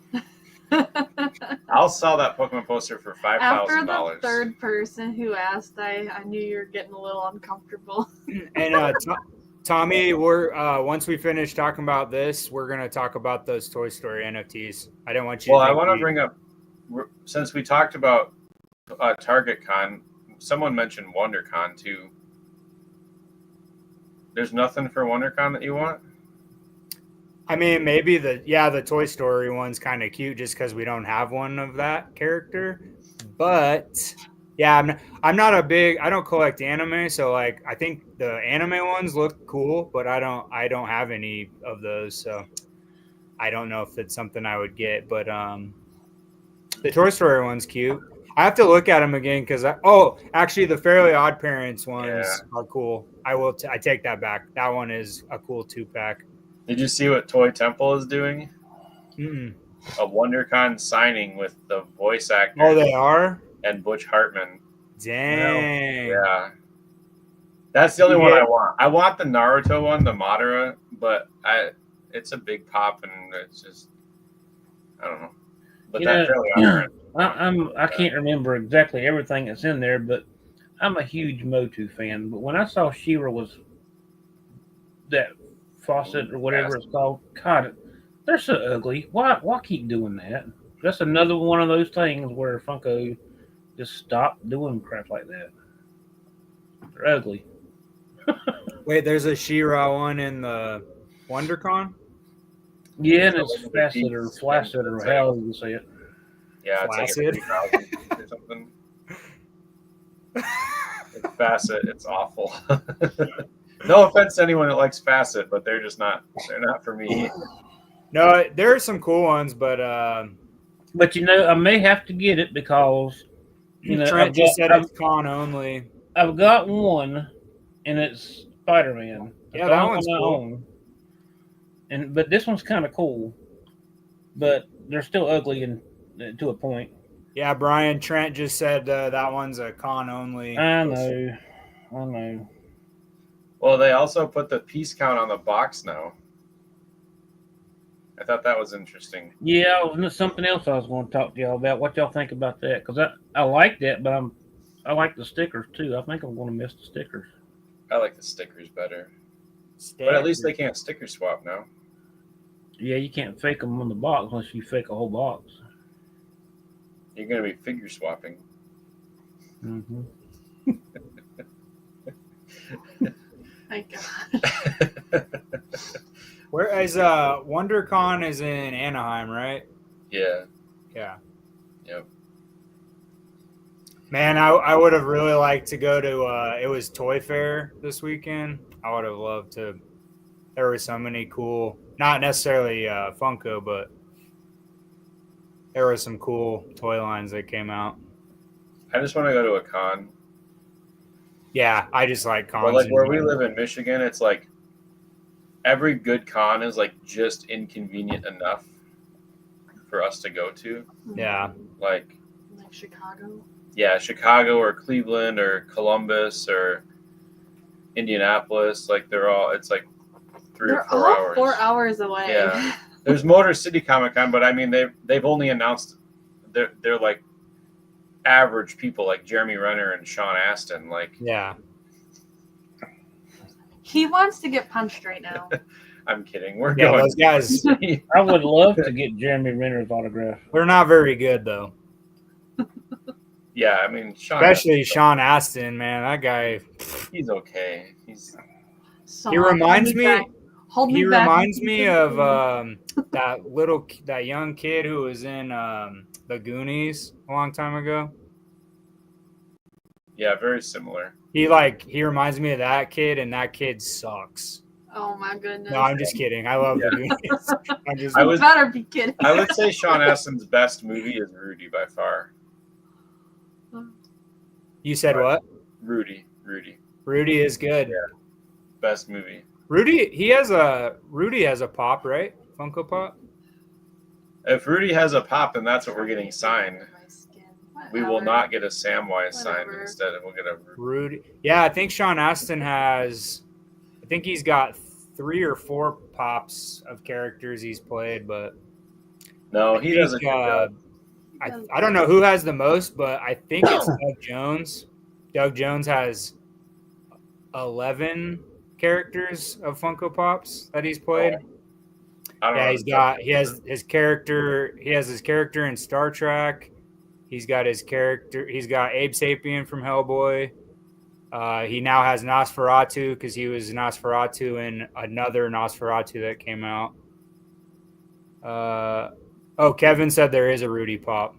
I'll sell that Pokemon poster for $5,000. After the third person who asked, I knew you were getting a little uncomfortable. And Tommy, we're once we finish talking about this, we're gonna talk about those Toy Story NFTs. I didn't want you. Well, to I think want to bring up, since we talked about Target Con, someone mentioned WonderCon too. There's nothing for WonderCon that you want? I mean, maybe the Toy Story one's kind of cute just because we don't have one of that character. But yeah, I'm not a big. I don't collect anime, so like I think the anime ones look cool, but I don't have any of those, so I don't know if it's something I would get. But the Toy Story one's cute. I have to look at them again because actually the Fairly Odd Parents ones are cool. I take that back. That one is a cool 2-pack. Did you see what Toy Temple is doing? Mm-mm. A WonderCon signing with the voice actor. Oh, they are? And Butch Hartman. Dang. Yeah. That's the only one I want. I want the Naruto one, the Madara, but it's a big pop and it's just, I don't know. But that's Fairly Odd. I can't remember exactly everything that's in there, but I'm a huge Motu fan. But when I saw She-Ra was that faucet or whatever it's called, God, they're so ugly. Why keep doing that? That's another one of those things where Funko just stopped doing crap like that. They're ugly. Wait, there's a She-Ra one in the WonderCon? Yeah, and it's flaccid or how you say it. Yeah, it's like 3,000 or something. It's facet. It's awful. No offense to anyone that likes facet, but they're not for me. No, there are some cool ones, but I may have to get it because Trent just said it's con only. I've got one, and it's Spider-Man. Yeah, that one's cool. But this one's kind of cool, but they're still ugly and to a point. Yeah, Brian, Trent just said that one's a con only. I know. Well, they also put the piece count on the box now. I thought that was interesting. Yeah, something else I was going to talk to y'all about. What y'all think about that? Because I like that, but I like the stickers too. I think I'm going to miss the stickers. I like the stickers better. But at least they can't sticker swap now. Yeah, you can't fake them on the box unless you fake a whole box. You're going to be figure swapping. Mm-hmm. My God. Whereas WonderCon is in Anaheim, right? Yeah. Yeah. Yep. Man, I would have really liked to go to it was Toy Fair this weekend. I would have loved to. There were so many cool, not necessarily Funko, but there were some cool toy lines that came out. I just want to go to a con. Yeah, I just like cons. But like where we live in Michigan, it's like every good con is like just inconvenient enough for us to go to. Yeah. Like Chicago? Yeah, Chicago or Cleveland or Columbus or Indianapolis. Like it's like 3 or 4 hours. 4 hours away. Yeah. There's Motor City Comic Con, but I mean they've only announced they're like average people like Jeremy Renner and Sean Astin. Like yeah. He wants to get punched right now. I'm kidding. We're going. Those guys. I would love to get Jeremy Renner's autograph. They're not very good though. Yeah, I mean especially Sean Astin, man. That guy. He's okay. He reminds me. He reminds me of that young kid who was in the Goonies a long time ago. Yeah, very similar. He reminds me of that kid, and that kid sucks. Oh my goodness! No, I'm just kidding. I love the Goonies. You better be kidding. I would say Sean Astin's best movie is Rudy by far. You said what? Rudy. Rudy is good. Yeah, best movie. Rudy has a pop, right? Funko Pop. If Rudy has a pop, then that's what we're getting signed. We will not get a Samwise signed. Whatever. Instead, we'll get a Rudy. Yeah, I think Sean Astin has. I think he's got 3 or 4 pops of characters he's played, but No, I he think, does a good job. I don't know who has the most, but I think it's Doug Jones. Doug Jones has 11 characters of Funko Pops that he's played. I don't Yeah, know. he has his character in Star Trek. He's got Abe Sapien from Hellboy. He now has Nosferatu because he was Nosferatu in another Nosferatu that came out. Kevin said there is a Rudy Pop.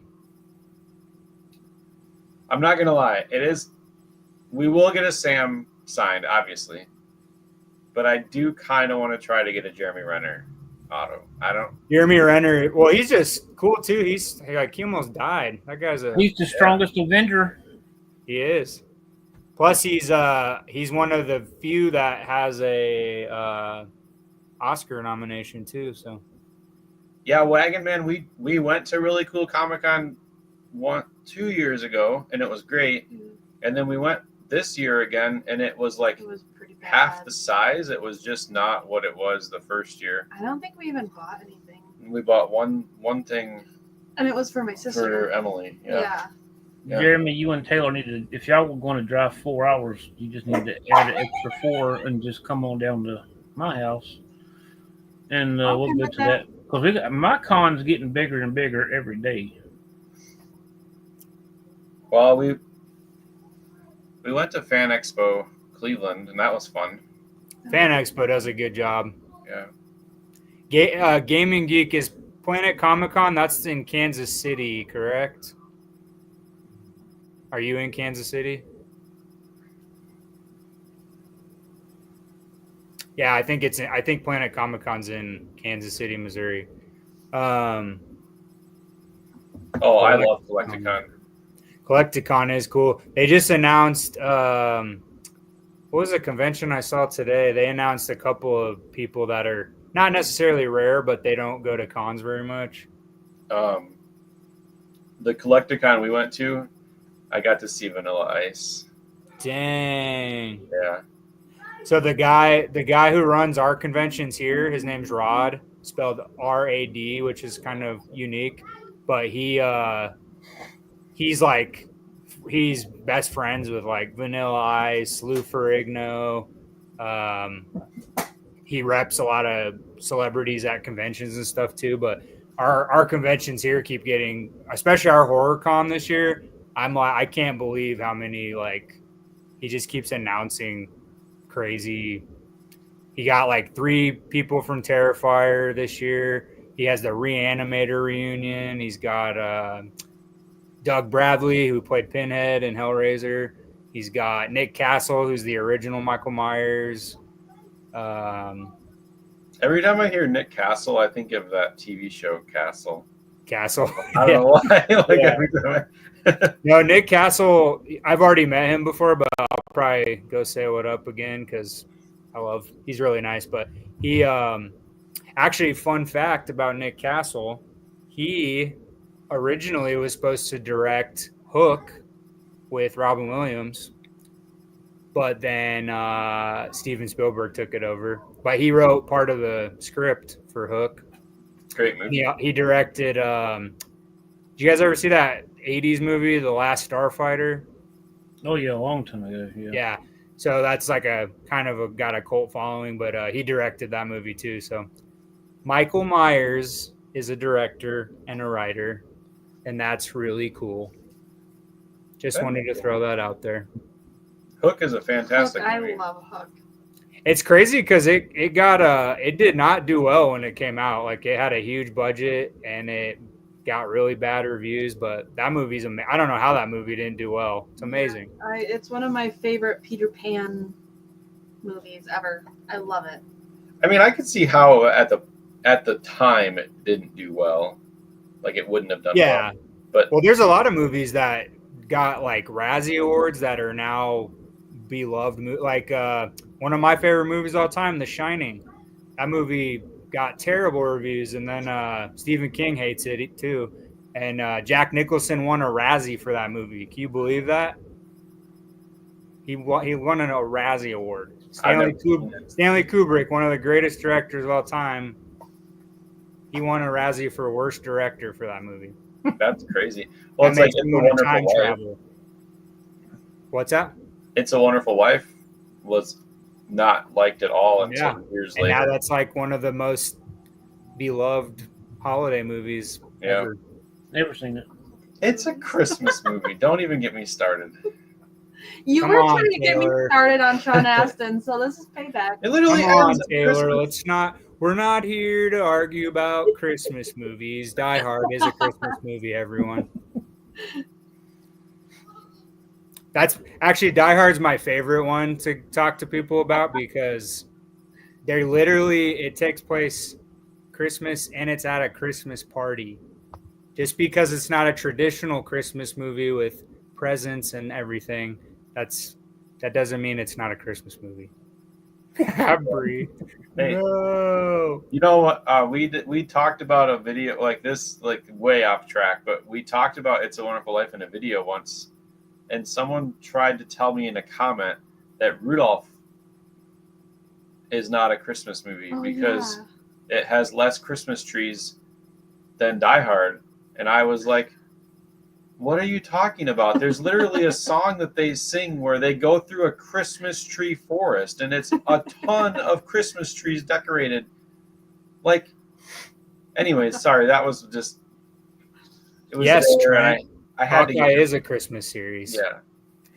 I'm not gonna lie. It is. We will get a Sam signed, obviously, but I do kind of want to try to get a Jeremy Renner auto. I don't. Jeremy Renner. Well, he's just cool too. He almost died. That guy's He's the strongest Avenger. He is. Plus, he's one of the few that has a Oscar nomination too. So. Yeah, Wagon Man. We went to Really Cool Comic-Con 2 years ago, and it was great. And then we went this year again, and it was like pretty bad. half the size. It was just not what it was the first year. I don't think we even bought anything. We bought one thing, and it was for my sister. For Emily. Yeah. Jeremy, you and Taylor need to. If y'all were going to drive 4 hours, you just need to add an extra 4 and just come on down to my house, and we'll go to that. Because my con's getting bigger and bigger every day. Well, we went to Fan Expo Cleveland, and that was fun. Fan Expo does a good job. Yeah. Gaming Geek is Planet Comic-Con. That's in Kansas City, correct? Are you in Kansas City? Yeah, I think Planet Comic-Con's in Kansas City, Missouri. I love Collecticon. Collecticon is cool. They just announced what was the convention I saw today? They announced a couple of people that are not necessarily rare, but they don't go to cons very much. The Collecticon we went to, I got to see Vanilla Ice. Dang. Yeah. So the guy who runs our conventions here, his name's Rod, spelled R-A-D, which is kind of unique. But he's best friends with like Vanilla Ice, Lou Ferrigno. He reps a lot of celebrities at conventions and stuff too. But our conventions here keep getting, especially our horror con this year. I can't believe how many, like, he just keeps announcing crazy. He got like 3 people from Terrifier this year. He has the Reanimator reunion. He's got Doug Bradley, who played Pinhead in Hellraiser. He's got Nick Castle, who's the original Michael Myers. Every time I hear Nick Castle, I think of that TV show Castle. I don't know why. Every time No, Nick Castle, I've already met him before, but I'll probably go say what up again because he's really nice. But he, actually, fun fact about Nick Castle, he originally was supposed to direct Hook with Robin Williams, but then Steven Spielberg took it over. But he wrote part of the script for Hook. Great movie. He directed. Did you guys ever see that 80s movie, The Last Starfighter? Oh yeah, a long time ago. Yeah. So that's like got a cult following, but he directed that movie too. So Michael Myers is a director and a writer, and that's really cool. Just wanted to throw that out there. Hook is a fantastic movie. I love Hook. It's crazy because it did not do well when it came out. Like, it had a huge budget and it got really bad reviews, but that movie's I don't know how that movie didn't do well. It's amazing. Yeah, it's one of my favorite Peter Pan movies ever. I love it. I mean, I could see how at the time it didn't do well. Like, it wouldn't have done well. But there's a lot of movies that got like Razzie Awards that are now beloved. Like one of my favorite movies of all time, The Shining. That movie got terrible reviews, and then Stephen King hates it too. And Jack Nicholson won a Razzie for that movie. Can you believe that? He won a Razzie Award. Stanley Kubrick, one of the greatest directors of all time, he won a Razzie for worst director for that movie. That's crazy. Well, that it's like makes It's me a want to Wonderful time Life. travel. What's that? It's a Wonderful Life was not liked at all until years And later. now that's like one of the most beloved holiday movies ever. Never seen it. It's a Christmas movie. Don't even get me started. You Come were on, trying to get me Taylor. started on Sean Astin, so this is payback. It literally Come on, ends at Taylor. Christmas. We're not here to argue about Christmas movies. Die Hard is a Christmas movie, everyone. That's actually Die Hard's my favorite one to talk to people about because it takes place Christmas and it's at a Christmas party. Just because it's not a traditional Christmas movie with presents and everything, that doesn't mean it's not a Christmas movie. Brie. Hey, No. you know what? We talked about a video like this, like way off track, but we talked about It's a Wonderful Life in a video once, and someone tried to tell me in a comment that Rudolph is not a Christmas movie because it has less Christmas trees than Die Hard, and I was like, what are you talking about? There's literally a song that they sing where they go through a Christmas tree forest, and it's a ton of Christmas trees decorated. Like, anyways, sorry, that was just. It was Yes, there, Trent. I had to Hawkeye get is a Christmas series. Yeah,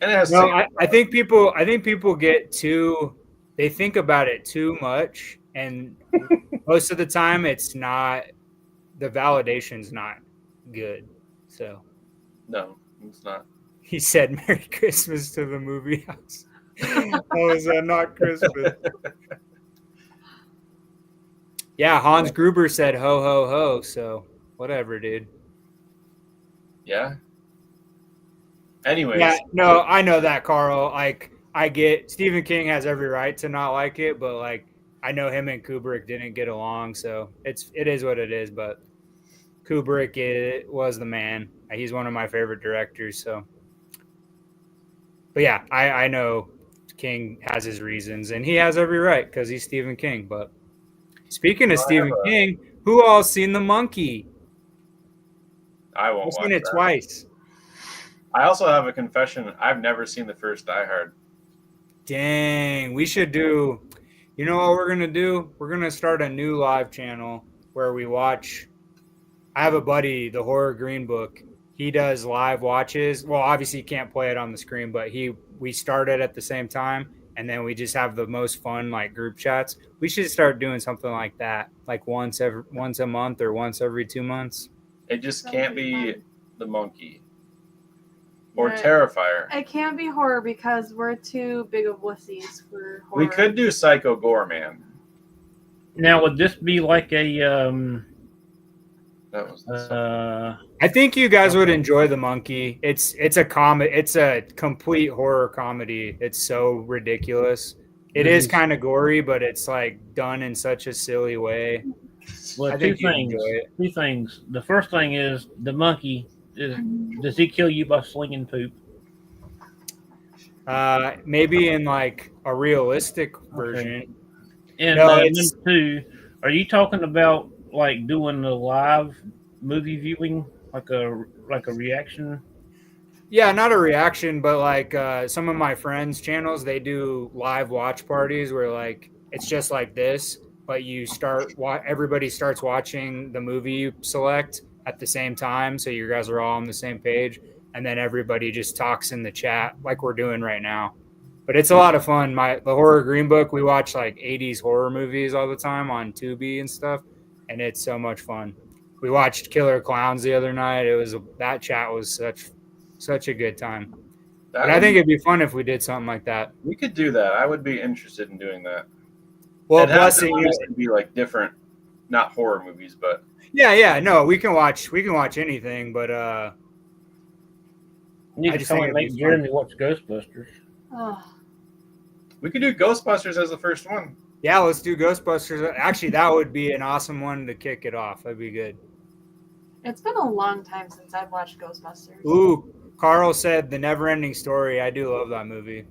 and it has. No, I think people get too. They think about it too much, and most of the time, it's not. The validation's not good. So. No, it's not. He said Merry Christmas to the movie house. How is that not Christmas? Yeah, Hans Gruber said ho, ho, ho. So whatever, dude. Yeah. Anyways. Yeah, no, I know that, Carl. Like, I get Stephen King has every right to not like it, but like, I know him and Kubrick didn't get along. So it is what it is. But Kubrick was the man. He's one of my favorite directors. So, but yeah, I know King has his reasons, and he has every right because he's Stephen King. But speaking of Stephen King, who all seen The Monkey? I won't I've watch seen it that. twice. I also have a confession. I've never seen the first Die Hard. Dang, we should do. You know what we're gonna do? We're gonna start a new live channel where we watch. I have a buddy, the Horror Green Book. He does live watches. Well, obviously you can't play it on the screen, but we start it at the same time, and then we just have the most fun like group chats. We should start doing something like that, like once a month or once every 2 months. It just can't be The Monkey or Terrifier. It can't be horror because we're too big of wussies for horror. We could do Psycho Goreman. Now, would this be like a That was I think you guys would enjoy The Monkey. It's a comedy. It's a complete horror comedy. It's so ridiculous. It is kind of gory, but it's like done in such a silly way. Well, I two think you'd enjoy it. things. 2 things. The first thing is the monkey. Does he kill you by slinging poop? Maybe in like a realistic version. And No, number it's- 2, are you talking about like doing a live movie viewing, like a reaction? Yeah, not a reaction, but like some of my friends' channels, they do live watch parties where like it's just like this, but you everybody starts watching the movie you select at the same time, so you guys are all on the same page, and then everybody just talks in the chat like we're doing right now. But it's a lot of fun. The Horror Green Book, we watch like 80s horror movies all the time on Tubi and stuff, and it's so much fun. We watched Killer Clowns the other night. That chat was such a good time. But I think it'd be fun if we did something like that. We could do that. I would be interested in doing that. Well, it has to plus obviously be like different, not horror movies, but yeah, no, we can watch anything, but You need I to just come think and it'd be make Jeremy watch Ghostbusters. we could do Ghostbusters as the first one. yeah, let's do Ghostbusters. Actually, that would be an awesome one to kick it off. That'd be good. It's been a long time since I've watched Ghostbusters. Ooh, Carl said The Never-Ending Story. I do love that movie.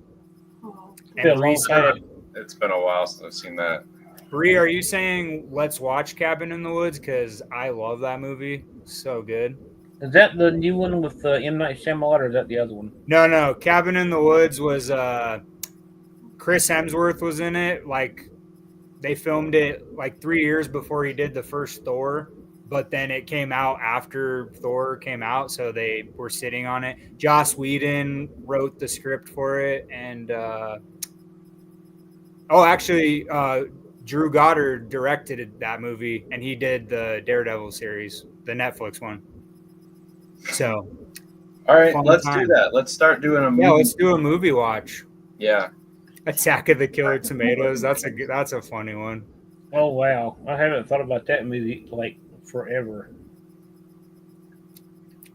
Oh, Yeah, And Bree long said, It's been a while since I've seen that. Bree, are you saying let's watch Cabin in the Woods? Because I love that movie. So good. Is that the new one with M. Night Shyamalan, or is that the other one? No. Cabin in the Woods was Chris Hemsworth was in it. Like they filmed it like 3 years before he did the first Thor, but then it came out after Thor came out, so they were sitting on it. Joss Whedon wrote the script for it, and actually, Drew Goddard directed that movie, and he did the Daredevil series, the Netflix one. So, All right, fun let's do time. that. Let's start doing a movie. Yeah, let's do a movie watch. Yeah. Attack of the Killer Tomatoes. That's a funny one. Oh wow, I haven't thought about that movie like forever.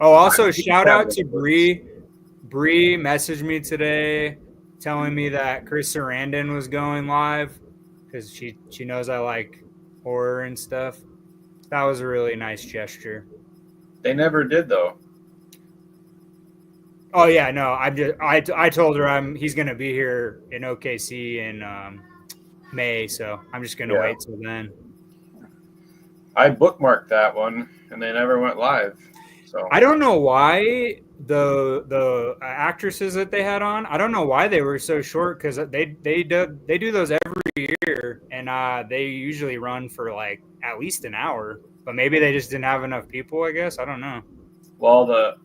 Oh, also shout out to Bree. Bree messaged me today telling me that Chris Sarandon was going live because she knows I like horror and stuff. That was a really nice gesture. They never did though. Oh yeah, no, I told her he's gonna be here in OKC in May, so I'm just gonna wait till then. I bookmarked that one, and they never went live. So I don't know why the actresses that they had on. I don't know why they were so short because they do those every year, and they usually run for like at least an hour. But maybe they just didn't have enough people. I guess I don't know. Well, the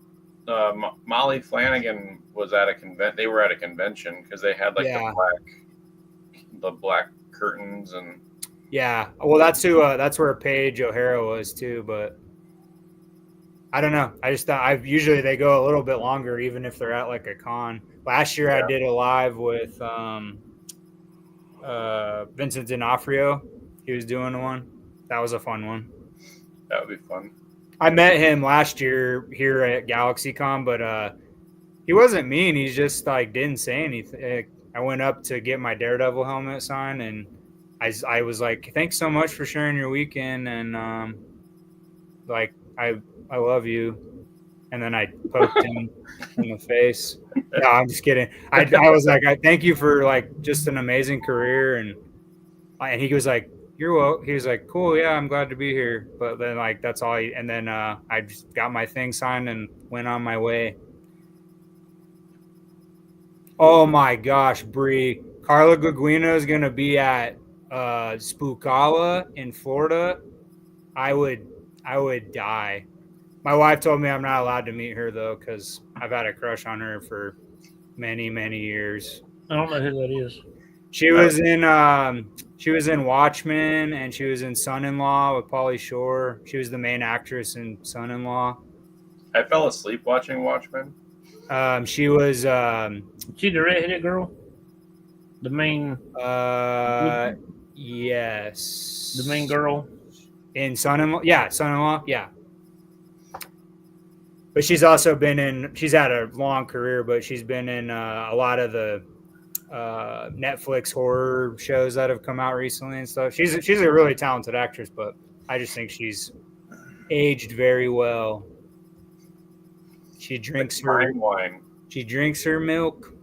Molly Flanagan was at a convent. They were at a convention because they had like the black curtains and. Yeah, well, that's where Paige O'Hara was too, but I don't know. I just thought usually they go a little bit longer, even if they're at like a con. Last year I did a live with Vincent D'Onofrio. He was doing one. That was a fun one. That would be fun. I met him last year here at GalaxyCon, but he wasn't mean. He just like didn't say anything. I went up to get my Daredevil helmet signed, and I was like, "Thanks so much for sharing your weekend," and like I love you. And then I poked him in the face. No, I'm just kidding. I was like, I thank you for like just an amazing career, and he was like, "You're well." He was like, "Cool, yeah, I'm glad to be here." But then like that's all. And then I just got my thing signed and went on my way. Oh my gosh, Bree, Carla Gugino is gonna be at Spookala in Florida. I would die. My wife told me I'm not allowed to meet her though because I've had a crush on her for many years. I don't know who that is. She was in Watchmen, and she was in Son-in-Law with Pauly Shore. She was the main actress in Son-in-Law. I fell asleep watching Watchmen. She was She the redheaded girl, the main. Yes, The main girl in Son-in-Law. Yeah, Son-in-Law. Yeah. But she's also she's had a long career, but she's been in a lot of the Netflix horror shows that have come out recently and stuff. She's a really talented actress, but I just think she's aged very well. She drinks her wine. She drinks her milk.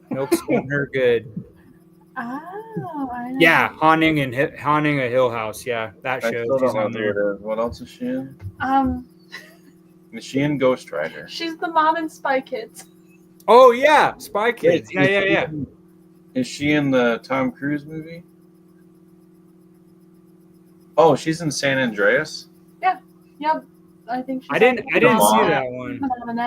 Milk's getting her good. Oh, I know. Yeah, Haunting a Hill House. Yeah, that show. I still don't know what it is. What else is she in? Is she in Ghost Rider? She's the mom in Spy Kids. Oh yeah, Spy Kids. Yeah. Is she in the Tom Cruise movie? Oh, she's in San Andreas. Yeah. Yep. I think she's. I didn't see that one.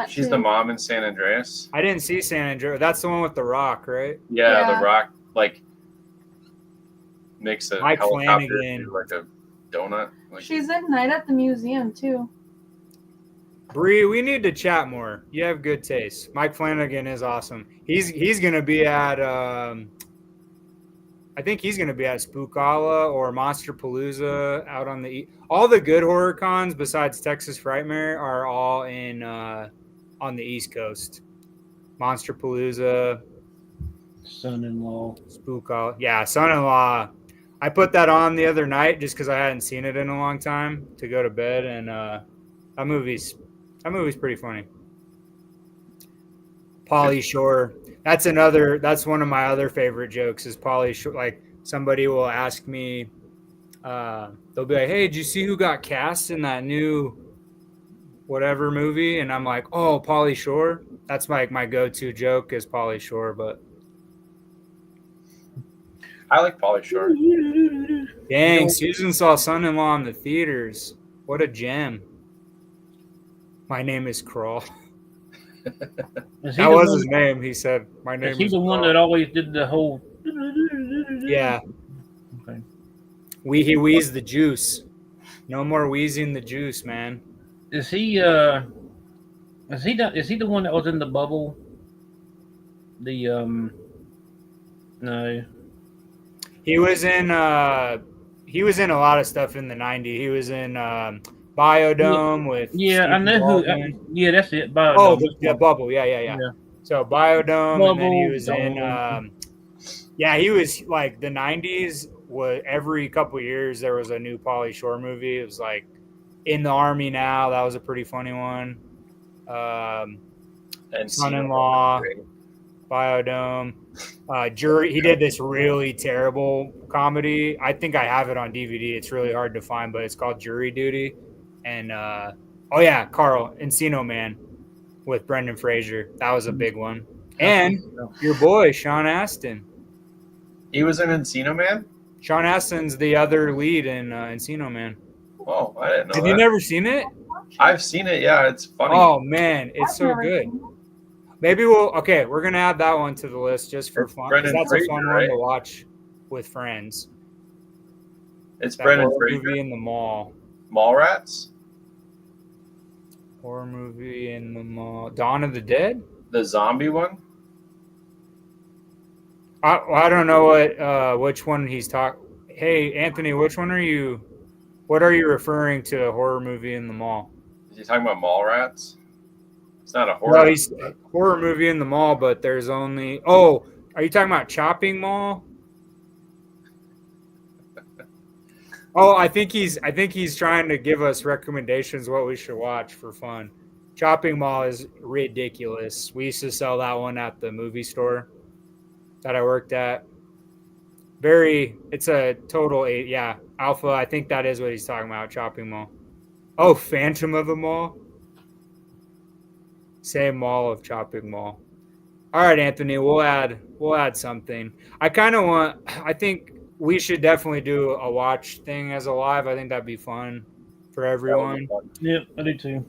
She's the mom in San Andreas. I didn't see San Andreas. That's the one with The Rock, right? Yeah. The Rock like makes a Mike helicopter Flanagan. do like a donut. Like, she's in Night at the Museum too. Bree, we need to chat more. You have good taste. Mike Flanagan is awesome. He's gonna be at I think he's gonna be at Spookala or Monster Palooza out on the all the good horror cons besides Texas Frightmare are all in on the East Coast. Monster Palooza, Son-in-Law, Spookala. Yeah, Son-in-Law. I put that on the other night just because I hadn't seen it in a long time to go to bed, and that movie's pretty funny. Pauly Shore. That's another. That's one of my other favorite jokes. Is Pauly Shore? Like somebody will ask me, they'll be like, "Hey, did you see who got cast in that new whatever movie?" And I'm like, "Oh, Pauly Shore." That's my go-to joke is Pauly Shore, but. I like Pauly Shore. Dang, Susan saw Son-in-Law in the theaters. What a gem. My name is Crawl. That was his name. He said, my name is he the Crawl. one that always did the whole... Yeah. Okay. He wheezed the juice. No more wheezing the juice, man. Is he the one that was in the bubble? No. He was in a lot of stuff in the 90s. He was in Biodome with I know Baldwin. who. Yeah, that's it. Biodome. Oh, the Bubble. Yeah. So Biodome, and then he was in. He was like the 90s. Was every couple of years there was a new Pauly Shore movie. It was like In the Army Now. That was a pretty funny one. And Son-in-Law, Biodome, Jury. He did this really terrible comedy. I think I have it on DVD. It's really hard to find, but it's called Jury Duty. And Carl, Encino Man with Brendan Fraser. That was a big one. And your boy, Sean Astin. He was in Encino Man? Sean Astin's the other lead in Encino Man. Oh, I didn't know Have that. you never seen it? I've seen it, yeah. It's funny. Oh, man. It's so good. Maybe we're going to add that one to the list just for fun. Because that's a fun one to watch with friends. It's Brendan Fraser. Movie in the mall. Mallrats? Horror movie in the mall. Dawn of the Dead? The zombie one? I don't know which one he's talking. Hey, Anthony, what are you referring to a horror movie in the mall? Is he talking about Mallrats? It's not a horror. No, he's a horror movie in the mall, but there's only. Oh, are you talking about Chopping Mall? Oh, I think he's trying to give us recommendations what we should watch for fun. Chopping Mall is ridiculous. We used to sell that one at the movie store that I worked at. It's a total 8. Yeah, Alpha. I think that is what he's talking about. Chopping Mall. Oh, Phantom of the Mall. Same mall of Chopping Mall. All right, Anthony. We'll add something. I think we should definitely do a watch thing as a live. I think that'd be fun for everyone. Yep, I do too.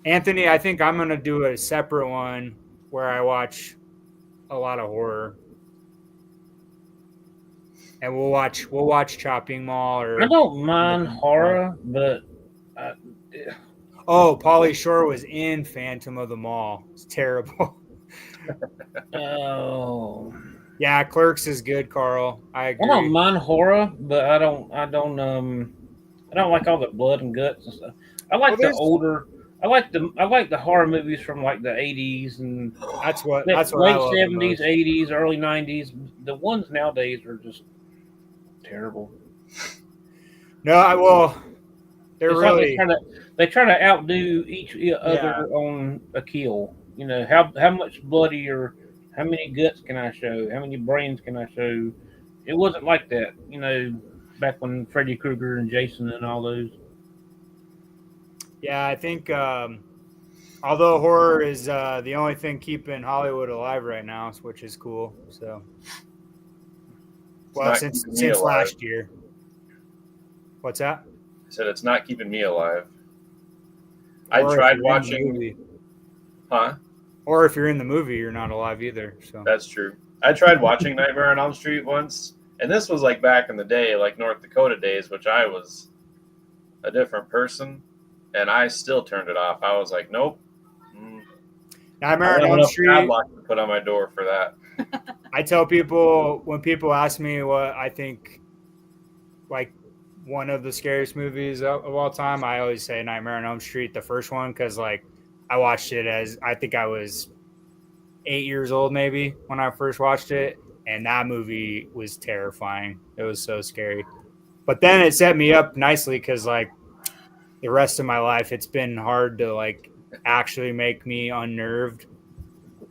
Anthony, I think I'm gonna do a separate one where I watch a lot of horror. And we'll watch Chopping Mall. I don't mind horror, but Pauly Shore was in Phantom of the Mall. It's terrible. Oh. Yeah, Clerks is good, Carl. I agree. I don't mind horror, but I don't like all the blood and guts and stuff. I like the older. I like the horror movies from like the 80s and that's what late I love 70s, 80s, early 90s. The ones nowadays are just terrible. No, they're it's really like they try to outdo each other on a kill. You know, how much bloody or how many guts can I show? How many brains can I show? It wasn't like that, you know, back when Freddy Krueger and Jason and all those. Yeah, I think although horror is the only thing keeping Hollywood alive right now, which is cool. So, since last year. What's that? I said it's not keeping me alive. I tried watching. Huh? Or if you're in the movie, you're not alive either. So that's true. I tried watching Nightmare on Elm Street once, and this was like back in the day, like North Dakota days, which I was a different person, and I still turned it off. I was like, nope. Nightmare on Elm Street. Padlock to put on my door for that. I tell people when people ask me what I think, like one of the scariest movies of all time, I always say Nightmare on Elm Street, the first one, because like I watched it as I think I was 8 years old maybe when I first watched it, and that movie was terrifying. It was so scary. But then it set me up nicely because like the rest of my life, it's been hard to like actually make me unnerved.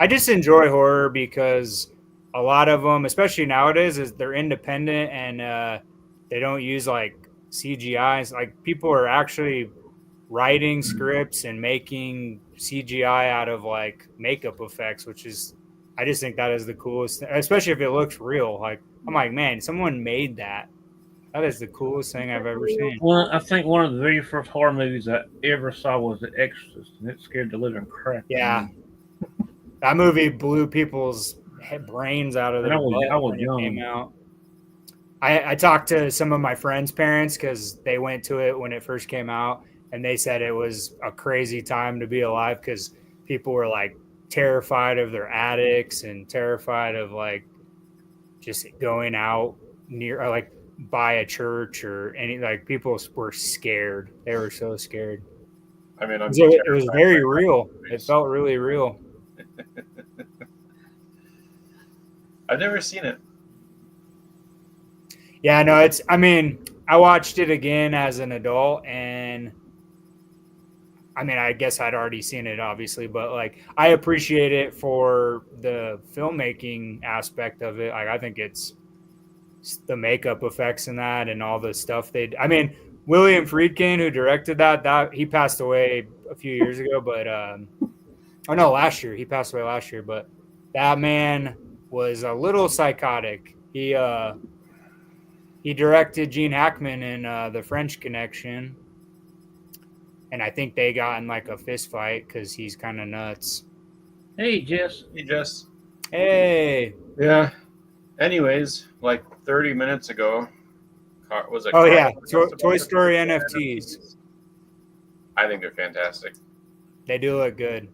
I just enjoy horror because a lot of them, especially nowadays, is they're independent and they don't use like CGI. Like people are actually writing scripts and making CGI out of like makeup effects, which is I just think that is the coolest thing, especially if it looks real. Like I'm like, man, someone made that. That is the coolest thing I've ever seen. Well, I think one of the very first horror movies I ever saw was The Exorcist, and it scared the living crap out Yeah, of me. that movie blew people's brains out of And I their was butt I was when it came young. out. I talked to some of my friends' parents because they went to it when it first came out, and they said it was a crazy time to be alive because people were like terrified of their attics and terrified of like just going out near or like by a church or any like people were scared. They were so scared. I mean, I'm It was terrified very by real. It movies. felt really real. I've never seen it. Yeah, no, it's. I mean, I watched it again as an adult, and I mean, I guess I'd already seen it, obviously, but like, I appreciate it for the filmmaking aspect of it. Like, I think it's the makeup effects in that and all the stuff they. I mean, William Friedkin, who directed that he passed away a few years ago, but oh no, last year he passed away last year, but that man was a little psychotic. He directed Gene Hackman in The French Connection, and I think they got in like a fist fight because he's kind of nuts. Hey, Jess. He just Hey, yeah. Anyways, like 30 minutes ago, was it? oh Carl yeah, that asked about Toy the Story Toy NFTs. I think they're fantastic. They do look good.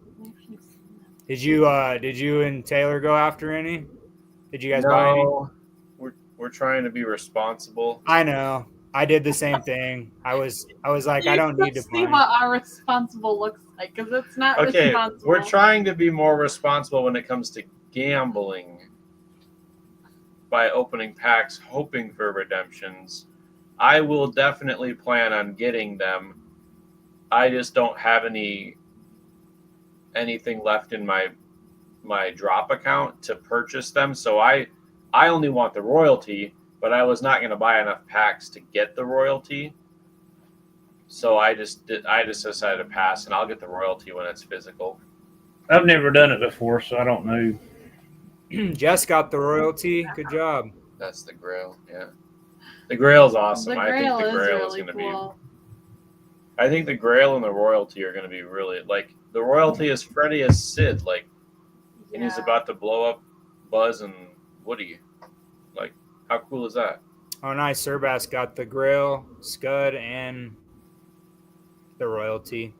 Did you and Taylor go after any? Did you guys buy any? No, we're trying to be responsible. I know. I did the same thing. I was like, I You don't need to see buy. what our responsible looks like because it's not Okay, responsible. we're trying to be more responsible when it comes to gambling by opening packs, hoping for redemptions. I will definitely plan on getting them. I just don't have anything left in my drop account to purchase them, so I only want the royalty, but I was not going to buy enough packs to get the royalty. So I just decided to pass, and I'll get the royalty when it's physical. I've never done it before, so I don't know. Jess got the royalty. Good job. That's the Grail, yeah. The Grail's awesome. The I think Grail the is Grail is really going to cool. be. I think the Grail and the royalty are going to be really like the royalty is Freddy as Sid, like, and he's about to blow up Buzz and Woody. Like, how cool is that? Oh, nice. Surbass got the Grail, Scud, and the royalty.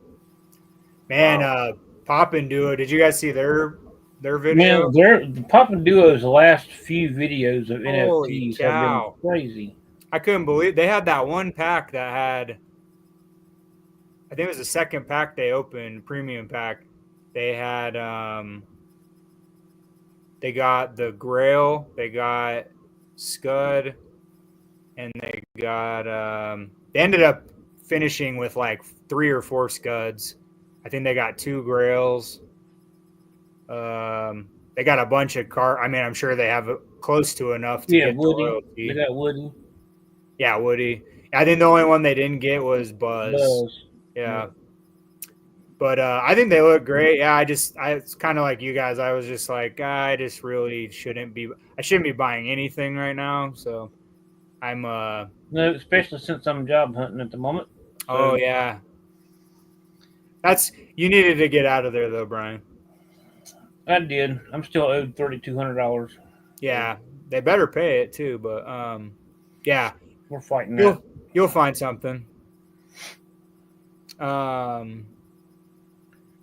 Man, Wow. Poppin Duo. Did you guys see their video? Man, the Pop and Duo's last few videos of Holy NFTs have been cow. crazy. I couldn't believe they had that one pack that had. I think it was the second pack they opened, premium pack. They had they got the Grail, they got Scud, and they ended up finishing with like 3 or 4 Scuds. I think they got 2 Grails. They got a bunch of I mean, I'm sure they have close to enough to get Woody. the royalty. They got Woody. Yeah, Woody. I think the only one they didn't get was Buzz. Yeah. But I think they look great. Yeah, it's kind of like you guys. I was just like, I just really shouldn't be. I shouldn't be buying anything right now. So I'm. No, especially since I'm job hunting at the moment. So Oh yeah. You needed to get out of there though, Brian. I did. I'm still owed $3,200. Yeah, they better pay it too. But yeah, We're fighting that. you'll find something.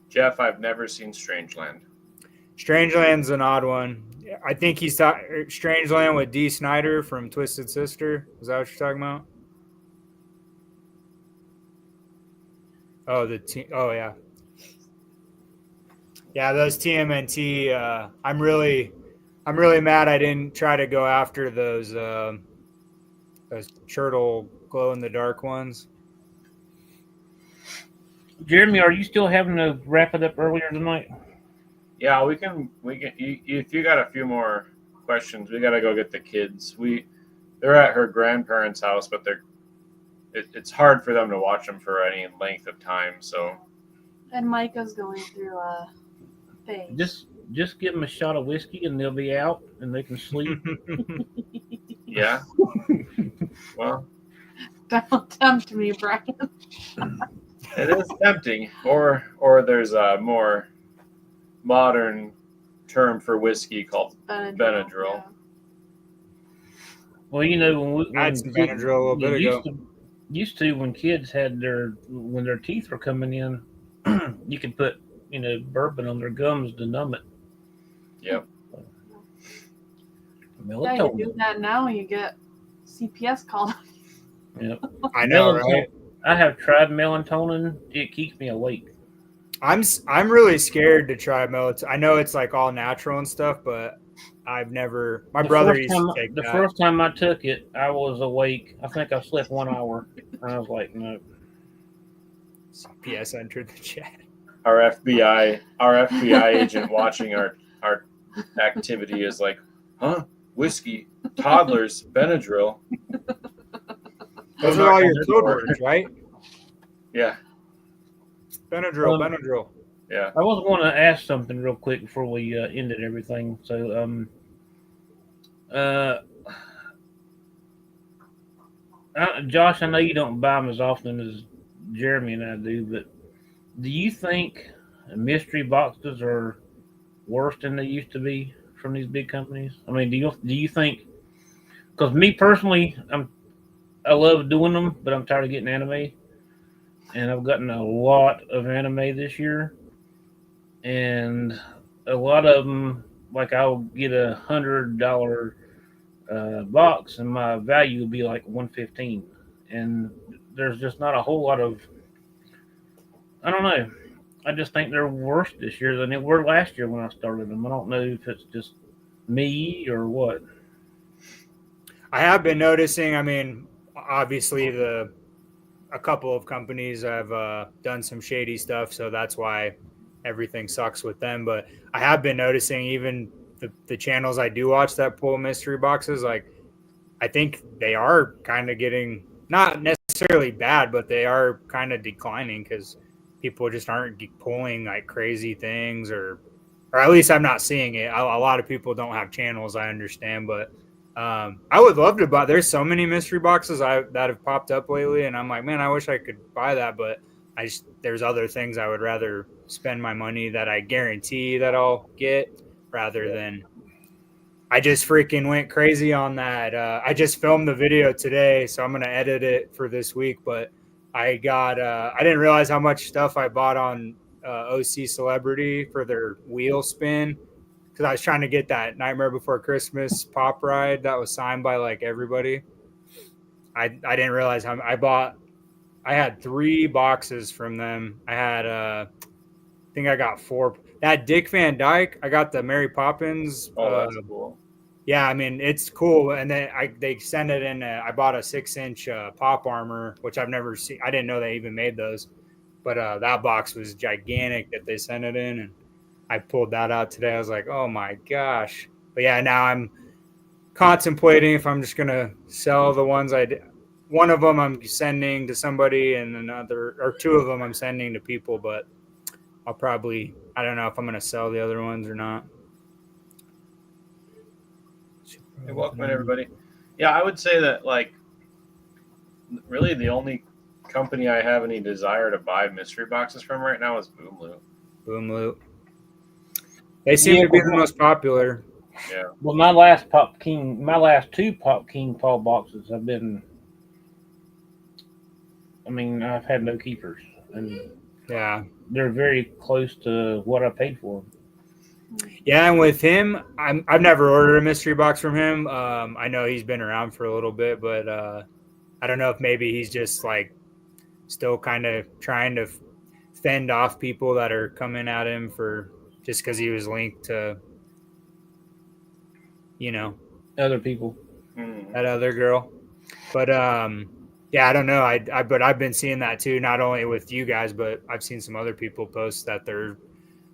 Jeff, I've never seen Strangeland. Strangeland's an odd one. I think he's Strangeland with Dee Snider from Twisted Sister. Is that what you're talking about? Oh, oh yeah. Yeah, those TMNT. I'm really I'm really mad I didn't try to go after those turtle glow in the dark ones. Jeremy, are you still having to wrap it up earlier tonight? Yeah, we can. If you got a few more questions, we got to go get the kids. They're at her grandparents' house, but it's hard for them to watch them for any length of time. So And Micah's going through a phase. Just give them a shot of whiskey and they'll be out and they can sleep. yeah, well, Don't tempt me, Brian. it is tempting. Or there's a more modern term for whiskey called Benadryl. Yeah. Well, you know, when I had some Benadryl a little bit ago. Used to when kids had when their teeth were coming in, you could put bourbon on their gums to numb it. Yep. Yeah, you do that now, you get CPS called. Yep. I know, right? I have tried melatonin. It keeps me awake. I'm really scared to try melatonin. I know it's like all natural and stuff, but I've never. My brother used to take the that. first time I took it, I was awake. I think I slept 1 hour, and I was like, no. CPS entered the chat. Our FBI agent watching our activity is like, huh? Whiskey, toddlers, Benadryl. Those are all your code words, right? Yeah. Benadryl. Yeah. I was going to ask something real quick before we ended everything. So, Josh, I know you don't buy them as often as Jeremy and I do, but do you think mystery boxes are worse than they used to be from these big companies? I mean, do you think? Because me personally, I love doing them, but I'm tired of getting anime, and I've gotten a lot of anime this year, and a lot of them, like I'll get $100 box, and my value would be like 115, and there's just not a whole lot of. I don't know. I just think they're worse this year than they were last year when I started them. I don't know if it's just me or what. I have been noticing. I mean, obviously a couple of companies have done some shady stuff, so that's why everything sucks with them. But I have been noticing even the channels I do watch that pull mystery boxes, like I think they are kind of getting not necessarily bad, but they are kind of declining because people just aren't pulling like crazy things, or at least I'm not seeing it. A lot of people don't have channels, I understand, but I would love to buy. There's so many mystery boxes that have popped up lately, and I'm like, man, I wish I could buy that, but there's other things I would rather spend my money that I guarantee that I'll get rather than. I just freaking went crazy on that. I just filmed the video today, so I'm gonna edit it for this week. But I didn't realize how much stuff I bought on OC Celebrity for their wheel spin, because I was trying to get that Nightmare Before Christmas pop ride that was signed by like everybody. I didn't realize how I had 3 boxes from them. I had I think I got 4. That Dick Van Dyke, I got the Mary Poppins. Oh, that's cool. Yeah, I mean it's cool. And then they sent it in. I bought a 6-inch pop armor, which I've never seen. I didn't know they even made those, but that box was gigantic that they sent it in, and I pulled that out today. I was like, oh my gosh. But yeah, now I'm contemplating if I'm just gonna sell the ones I did. One of them I'm sending to somebody, and another or 2 of them I'm sending to people. But I don't know if I'm gonna sell the other ones or not. Hey, welcome in, everybody. Yeah, I would say that like really the only company I have any desire to buy mystery boxes from right now is Boom Loot. Boom Loot. They seem to be the most popular. Yeah. Well, my last 2 Pop King Paul boxes have been. I mean, I've had no keepers, and yeah, they're very close to what I paid for them. Yeah, and with him, I've never ordered a mystery box from him. I know he's been around for a little bit, but I don't know if maybe he's just like still kind of trying to fend off people that are coming at him for just because he was linked to you know, Other people. that other girl. But yeah, I don't know. But I've been seeing that too, not only with you guys, but I've seen some other people post that their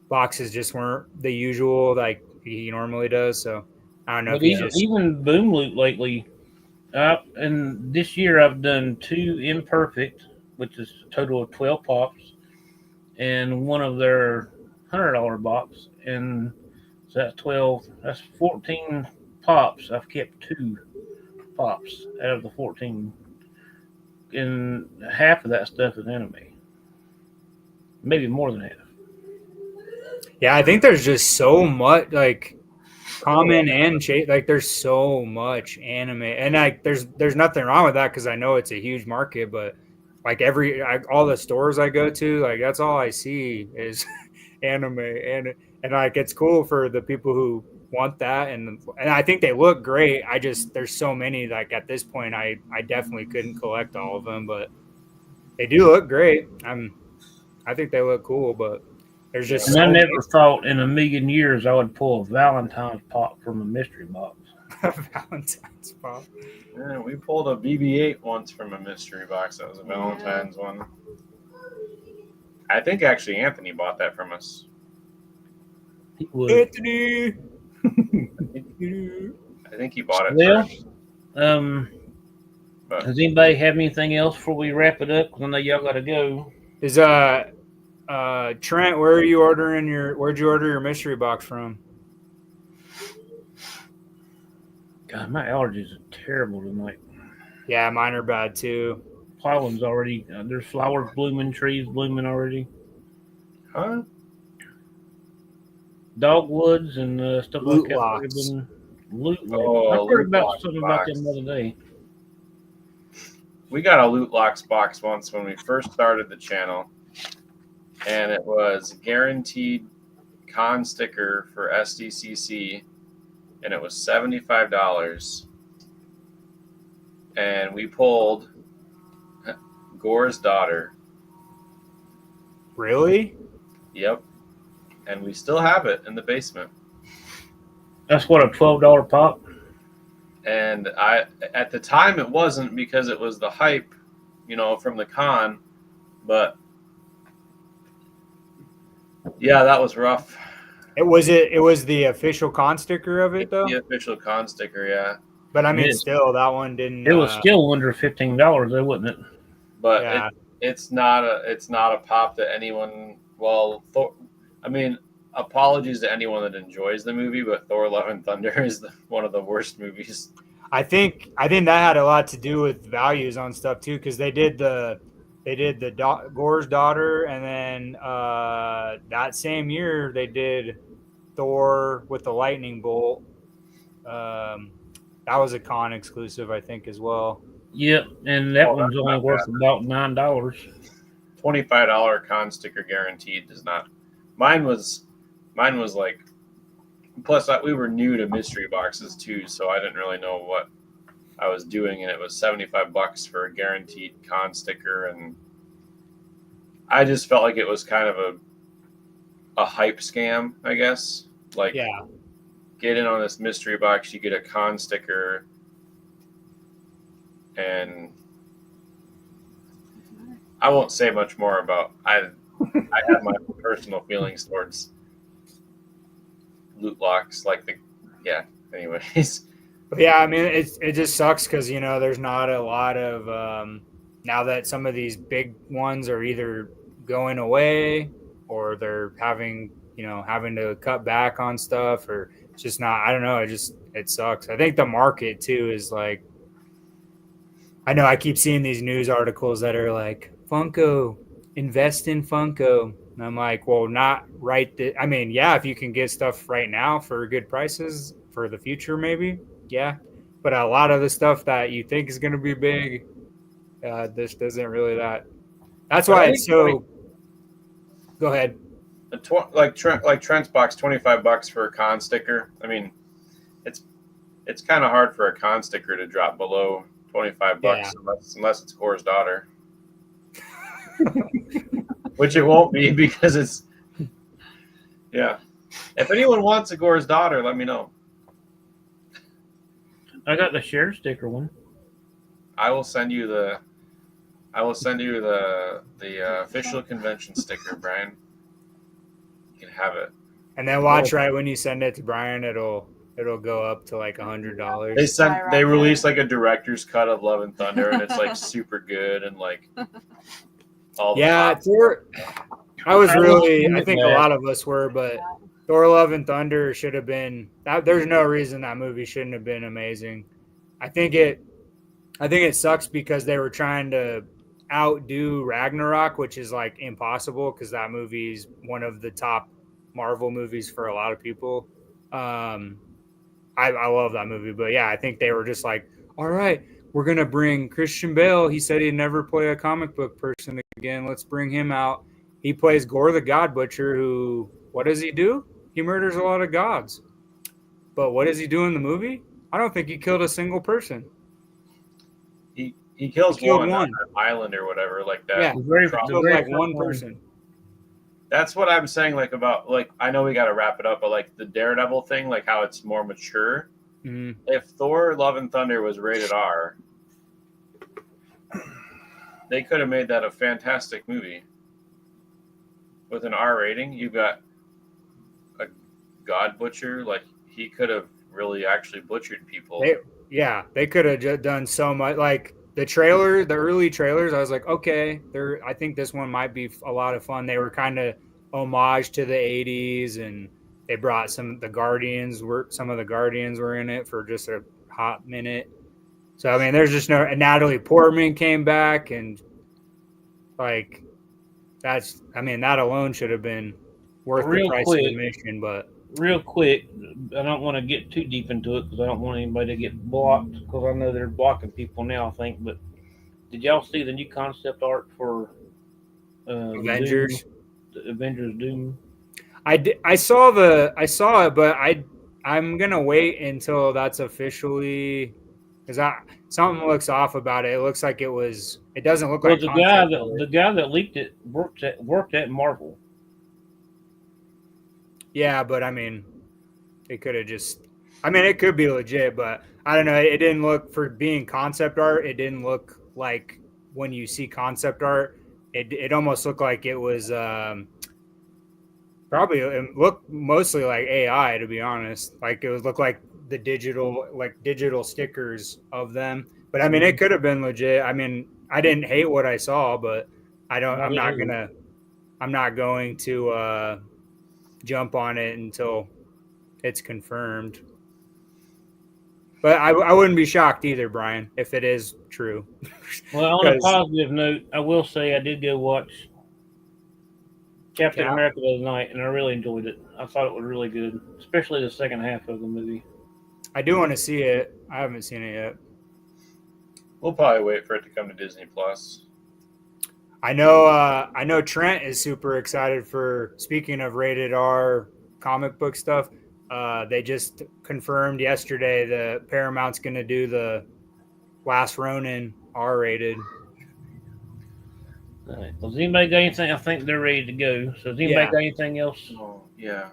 boxes just weren't the usual like he normally does. So I don't know if But he's just even Boom Loot lately, and this year I've done 2 imperfect, which is a total of 12 pops, and one of their $100 box, and so that's 12. That's 14 pops. I've kept 2 pops out of the 14, and half of that stuff is anime, maybe more than half. yeah. I think there's just so much like common and chase. Like there's so much anime, and like there's nothing wrong with that because I know it's a huge market, but like all the stores I go to, like that's all I see is anime, and like it's cool for the people who want that, and I think they look great. I just there's so many like at this point I definitely couldn't collect all of them, but they do look great. I think they look cool, but there's Yeah. just And I so never thought in a million years I would pull a Valentine's pop from a mystery box. many Valentine's pop. Yeah, we pulled a BB-8 once from a mystery box. That was a Valentine's one. I think actually Anthony bought that from us. He would. Anthony. I think he bought it Well, first. But does anybody have anything else before we wrap it up? Because I know y'all got to go. Is Trent, where'd you order your mystery box from? God, my allergies are terrible tonight. Yeah, mine are bad too. Pollen's already, there's flowers blooming, trees blooming already. huh? Dogwoods and stuff Loot like that. locks. Loot Oh, locks. I heard loot about lock something box. about them the other day. We got a Loot Locks box once when we first started the channel, and it was guaranteed con sticker for SDCC, and it was $75. And we pulled Gore's daughter. Really? Yep. And we still have it in the basement. That's what, a $12 pop? And at the time it wasn't because it was the hype, from the con, but yeah, that was rough. It was the official con sticker of it though. The official con sticker, yeah. But I mean, Yes. still, that one didn't. It was still under $15, though, wasn't it? But Yeah. it's not a pop that anyone. Well, apologies to anyone that enjoys the movie, but Thor: Love and Thunder is one of the worst movies. I think that had a lot to do with values on stuff too, because they did the Gore's daughter, and then that same year they did Thor with the lightning bolt. That was a con exclusive, I think, as well. Yep, and that Oh, one's that's only not worth bad. about $9. $25 con sticker guaranteed does not. Mine was like. Plus, we were new to mystery boxes too, so I didn't really know what I was doing, and it was $75 for a guaranteed con sticker, and I just felt like it was kind of a hype scam, I guess. Like, Yeah. get in on this mystery box, you get a con sticker, and I won't say much more about. I have my personal feelings towards loot locks, anyways. Yeah, I mean, it just sucks because there's not a lot of now that some of these big ones are either going away or they're having to cut back on stuff, or it's just not. I don't know. It sucks. I think the market too is like. I know I keep seeing these news articles that are like Funko, invest in Funko. And I'm like, well, not right. I mean, yeah, if you can get stuff right now for good prices for the future, maybe, yeah. But a lot of the stuff that you think is going to be big, this isn't really that. That's why it's so. Go ahead. Like Trent's box, $25 for a con sticker. I mean, it's kind of hard for a con sticker to drop below $25 unless it's Gore's daughter. Which it won't be because it's. Yeah. If anyone wants a Gore's daughter, let me know. I got the share sticker one. I will send you the official convention sticker, Brian. You can have it. And then watch right when you send it to Brian, it'll go up to like They $100. they released like a director's cut of Love and Thunder, and it's like super good and like all the Yeah, pop. I think a lot of us were, but Thor: Love and Thunder should have been. There's no reason that movie shouldn't have been amazing. I think it sucks because they were trying to outdo Ragnarok, which is like impossible because that movie's one of the top Marvel movies for a lot of people. I love that movie, but yeah, I think they were just like, all right, we're gonna bring Christian Bale. He said he'd never play a comic book person again. Let's bring him out. He plays Gore the God Butcher, who, what does he do? He murders a lot of gods. But what does he do in the movie? I don't think he killed a single person. He kills one on an island or whatever, like that. Yeah, like one person. That's what I'm saying, like about like I know we got to wrap it up, but like the Daredevil thing, like how it's more mature. Mm-hmm. If Thor: Love and Thunder was rated R, they could have made that a fantastic movie. With an R rating, you've got a God Butcher, like he could have really actually butchered people. They could have done so much. Like the early trailers, I was like, okay, I think this one might be a lot of fun. They were kind of homage to the 80s, and they brought some of the Guardians were in it for just a hot minute. So I mean, there's just no. And Natalie Portman came back, and like that alone should have been worth the price of admission. But real quick, I don't want to get too deep into it because I don't want anybody to get blocked because I know they're blocking people now, I think. But did y'all see the new concept art for Avengers? Avengers Doom? I saw it, but I'm gonna wait until that's officially because something looks off about it. It looks like it doesn't look like the guy that leaked it worked at Marvel. Yeah, but I mean, it could have it could be legit, but I don't know. It didn't look, for being concept art, it didn't look like when you see concept art, it almost looked like it was it looked mostly like AI, to be honest. Like it would look like the digital stickers of them. But I mean, it could have been legit. I mean, I didn't hate what I saw, but I'm not going to jump on it until it's confirmed. But I wouldn't be shocked either, Brian, if it is true. Well, on a positive note, I will say I did go watch Captain America the other night, and I really enjoyed it. I thought it was really good, especially the second half of the movie. I do want to see it. I haven't seen it yet. We'll probably wait for it to come to Disney Plus. I know Trent is super excited for, speaking of rated R comic book stuff. They just confirmed yesterday that Paramount's going to do the Last Ronin R-rated. All right. Does anybody got anything? I think they're ready to go. So does anybody got anything else? Oh, yeah.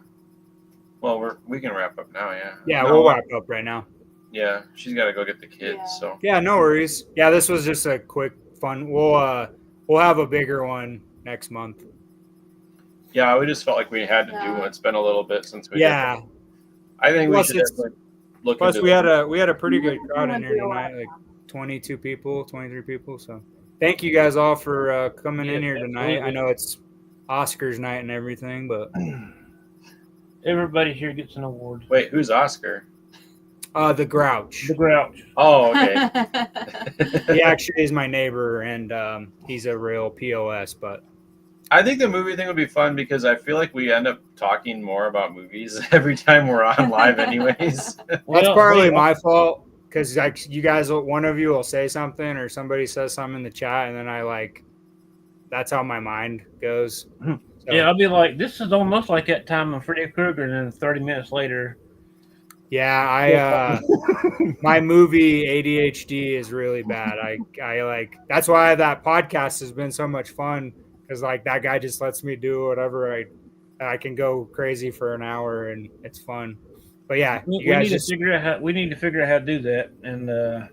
Well, we can wrap up now, yeah. Yeah, we'll wrap up right now. Yeah, she's got to go get the kids, so. Yeah, no worries. Yeah, this was just a quick, fun. We'll have a bigger one next month. Yeah, we just felt like we had to do one. It's been a little bit since we. Yeah. Did I think we should look. Plus, we had a pretty good crowd in here tonight, like 22 people, 23 people. So, thank you guys all for coming in here tonight. Absolutely. I know it's Oscars night and everything, but everybody here gets an award. Wait, who's Oscar? The Grouch. The Grouch. Oh, okay. He actually is my neighbor, and he's a real POS. But I think the movie thing would be fun because I feel like we end up talking more about movies every time we're on live, anyways. That's partly my fault because like you guys, one of you will say something or somebody says something in the chat, and then that's how my mind goes. So. Yeah, I'll be like, this is almost like that time of Freddy Krueger, and then 30 minutes later. Yeah, my movie ADHD is really bad. I like, that's why that podcast has been so much fun, because like that guy just lets me do whatever I can go crazy for an hour and it's fun. But yeah, We you guys need just to figure out how to do that, and yeah,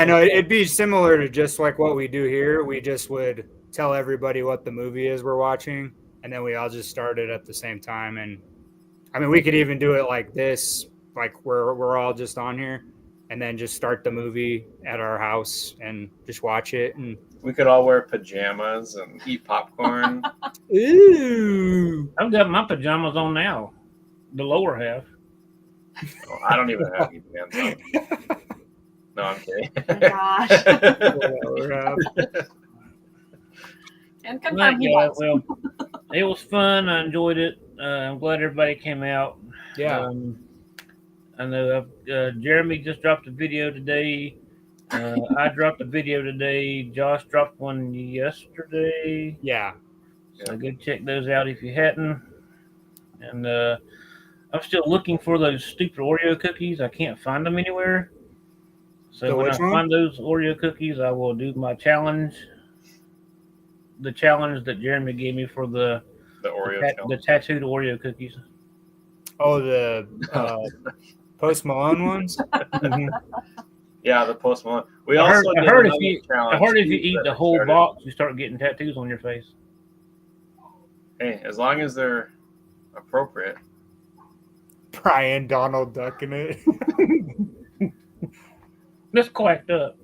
no, definitely- it'd be similar to just like what we do here. We just would tell everybody what the movie is we're watching, and then we all just start it at the same time. And I mean, we could even do it like this, like we're all just on here, and then just start the movie at our house and just watch it. And We could all wear pajamas and eat popcorn. ooh, I've got my pajamas on now, the lower half. Oh, I don't even have any pants on. No, I'm kidding. Oh my gosh. And confirm Right, he guys. was. Well, it was fun. I enjoyed it. I'm glad everybody came out. yeah, I know Jeremy just dropped a video today. I dropped a video today. Josh dropped one yesterday. yeah. So go check those out if you hadn't. And I'm still looking for those stupid Oreo cookies. I can't find them anywhere. So The when I which one? find those Oreo cookies, I will do my challenge. The challenge that Jeremy gave me for the Oreo the tattooed Oreo cookies. Oh, the Post Malone ones. Yeah, the Post Malone. We I also did heard another if you challenge eat that the I whole started. box, you start getting tattoos on your face. Hey, as long as they're appropriate. Brian Donald ducking it. Just quacked up.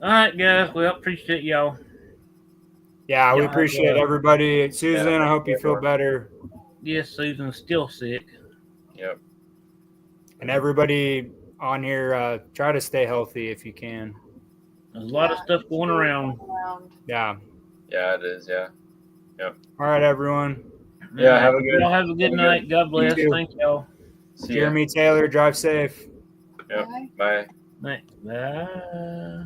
All right, guys. Well, appreciate y'all. Yeah, we Yeah, appreciate everybody. Susan, yeah, I hope you feel everyone. better. Yes, Susan's still sick. Yep. And everybody on here, try to stay healthy if you can. There's a lot of stuff going around. Yeah. Yeah, it is. Yeah. All right, everyone. Yeah, have a good- Y'all have a good night. God bless. too. Thank y'all. See ya. Jeremy Taylor, drive safe. Yep. Bye. Bye. Night. Bye.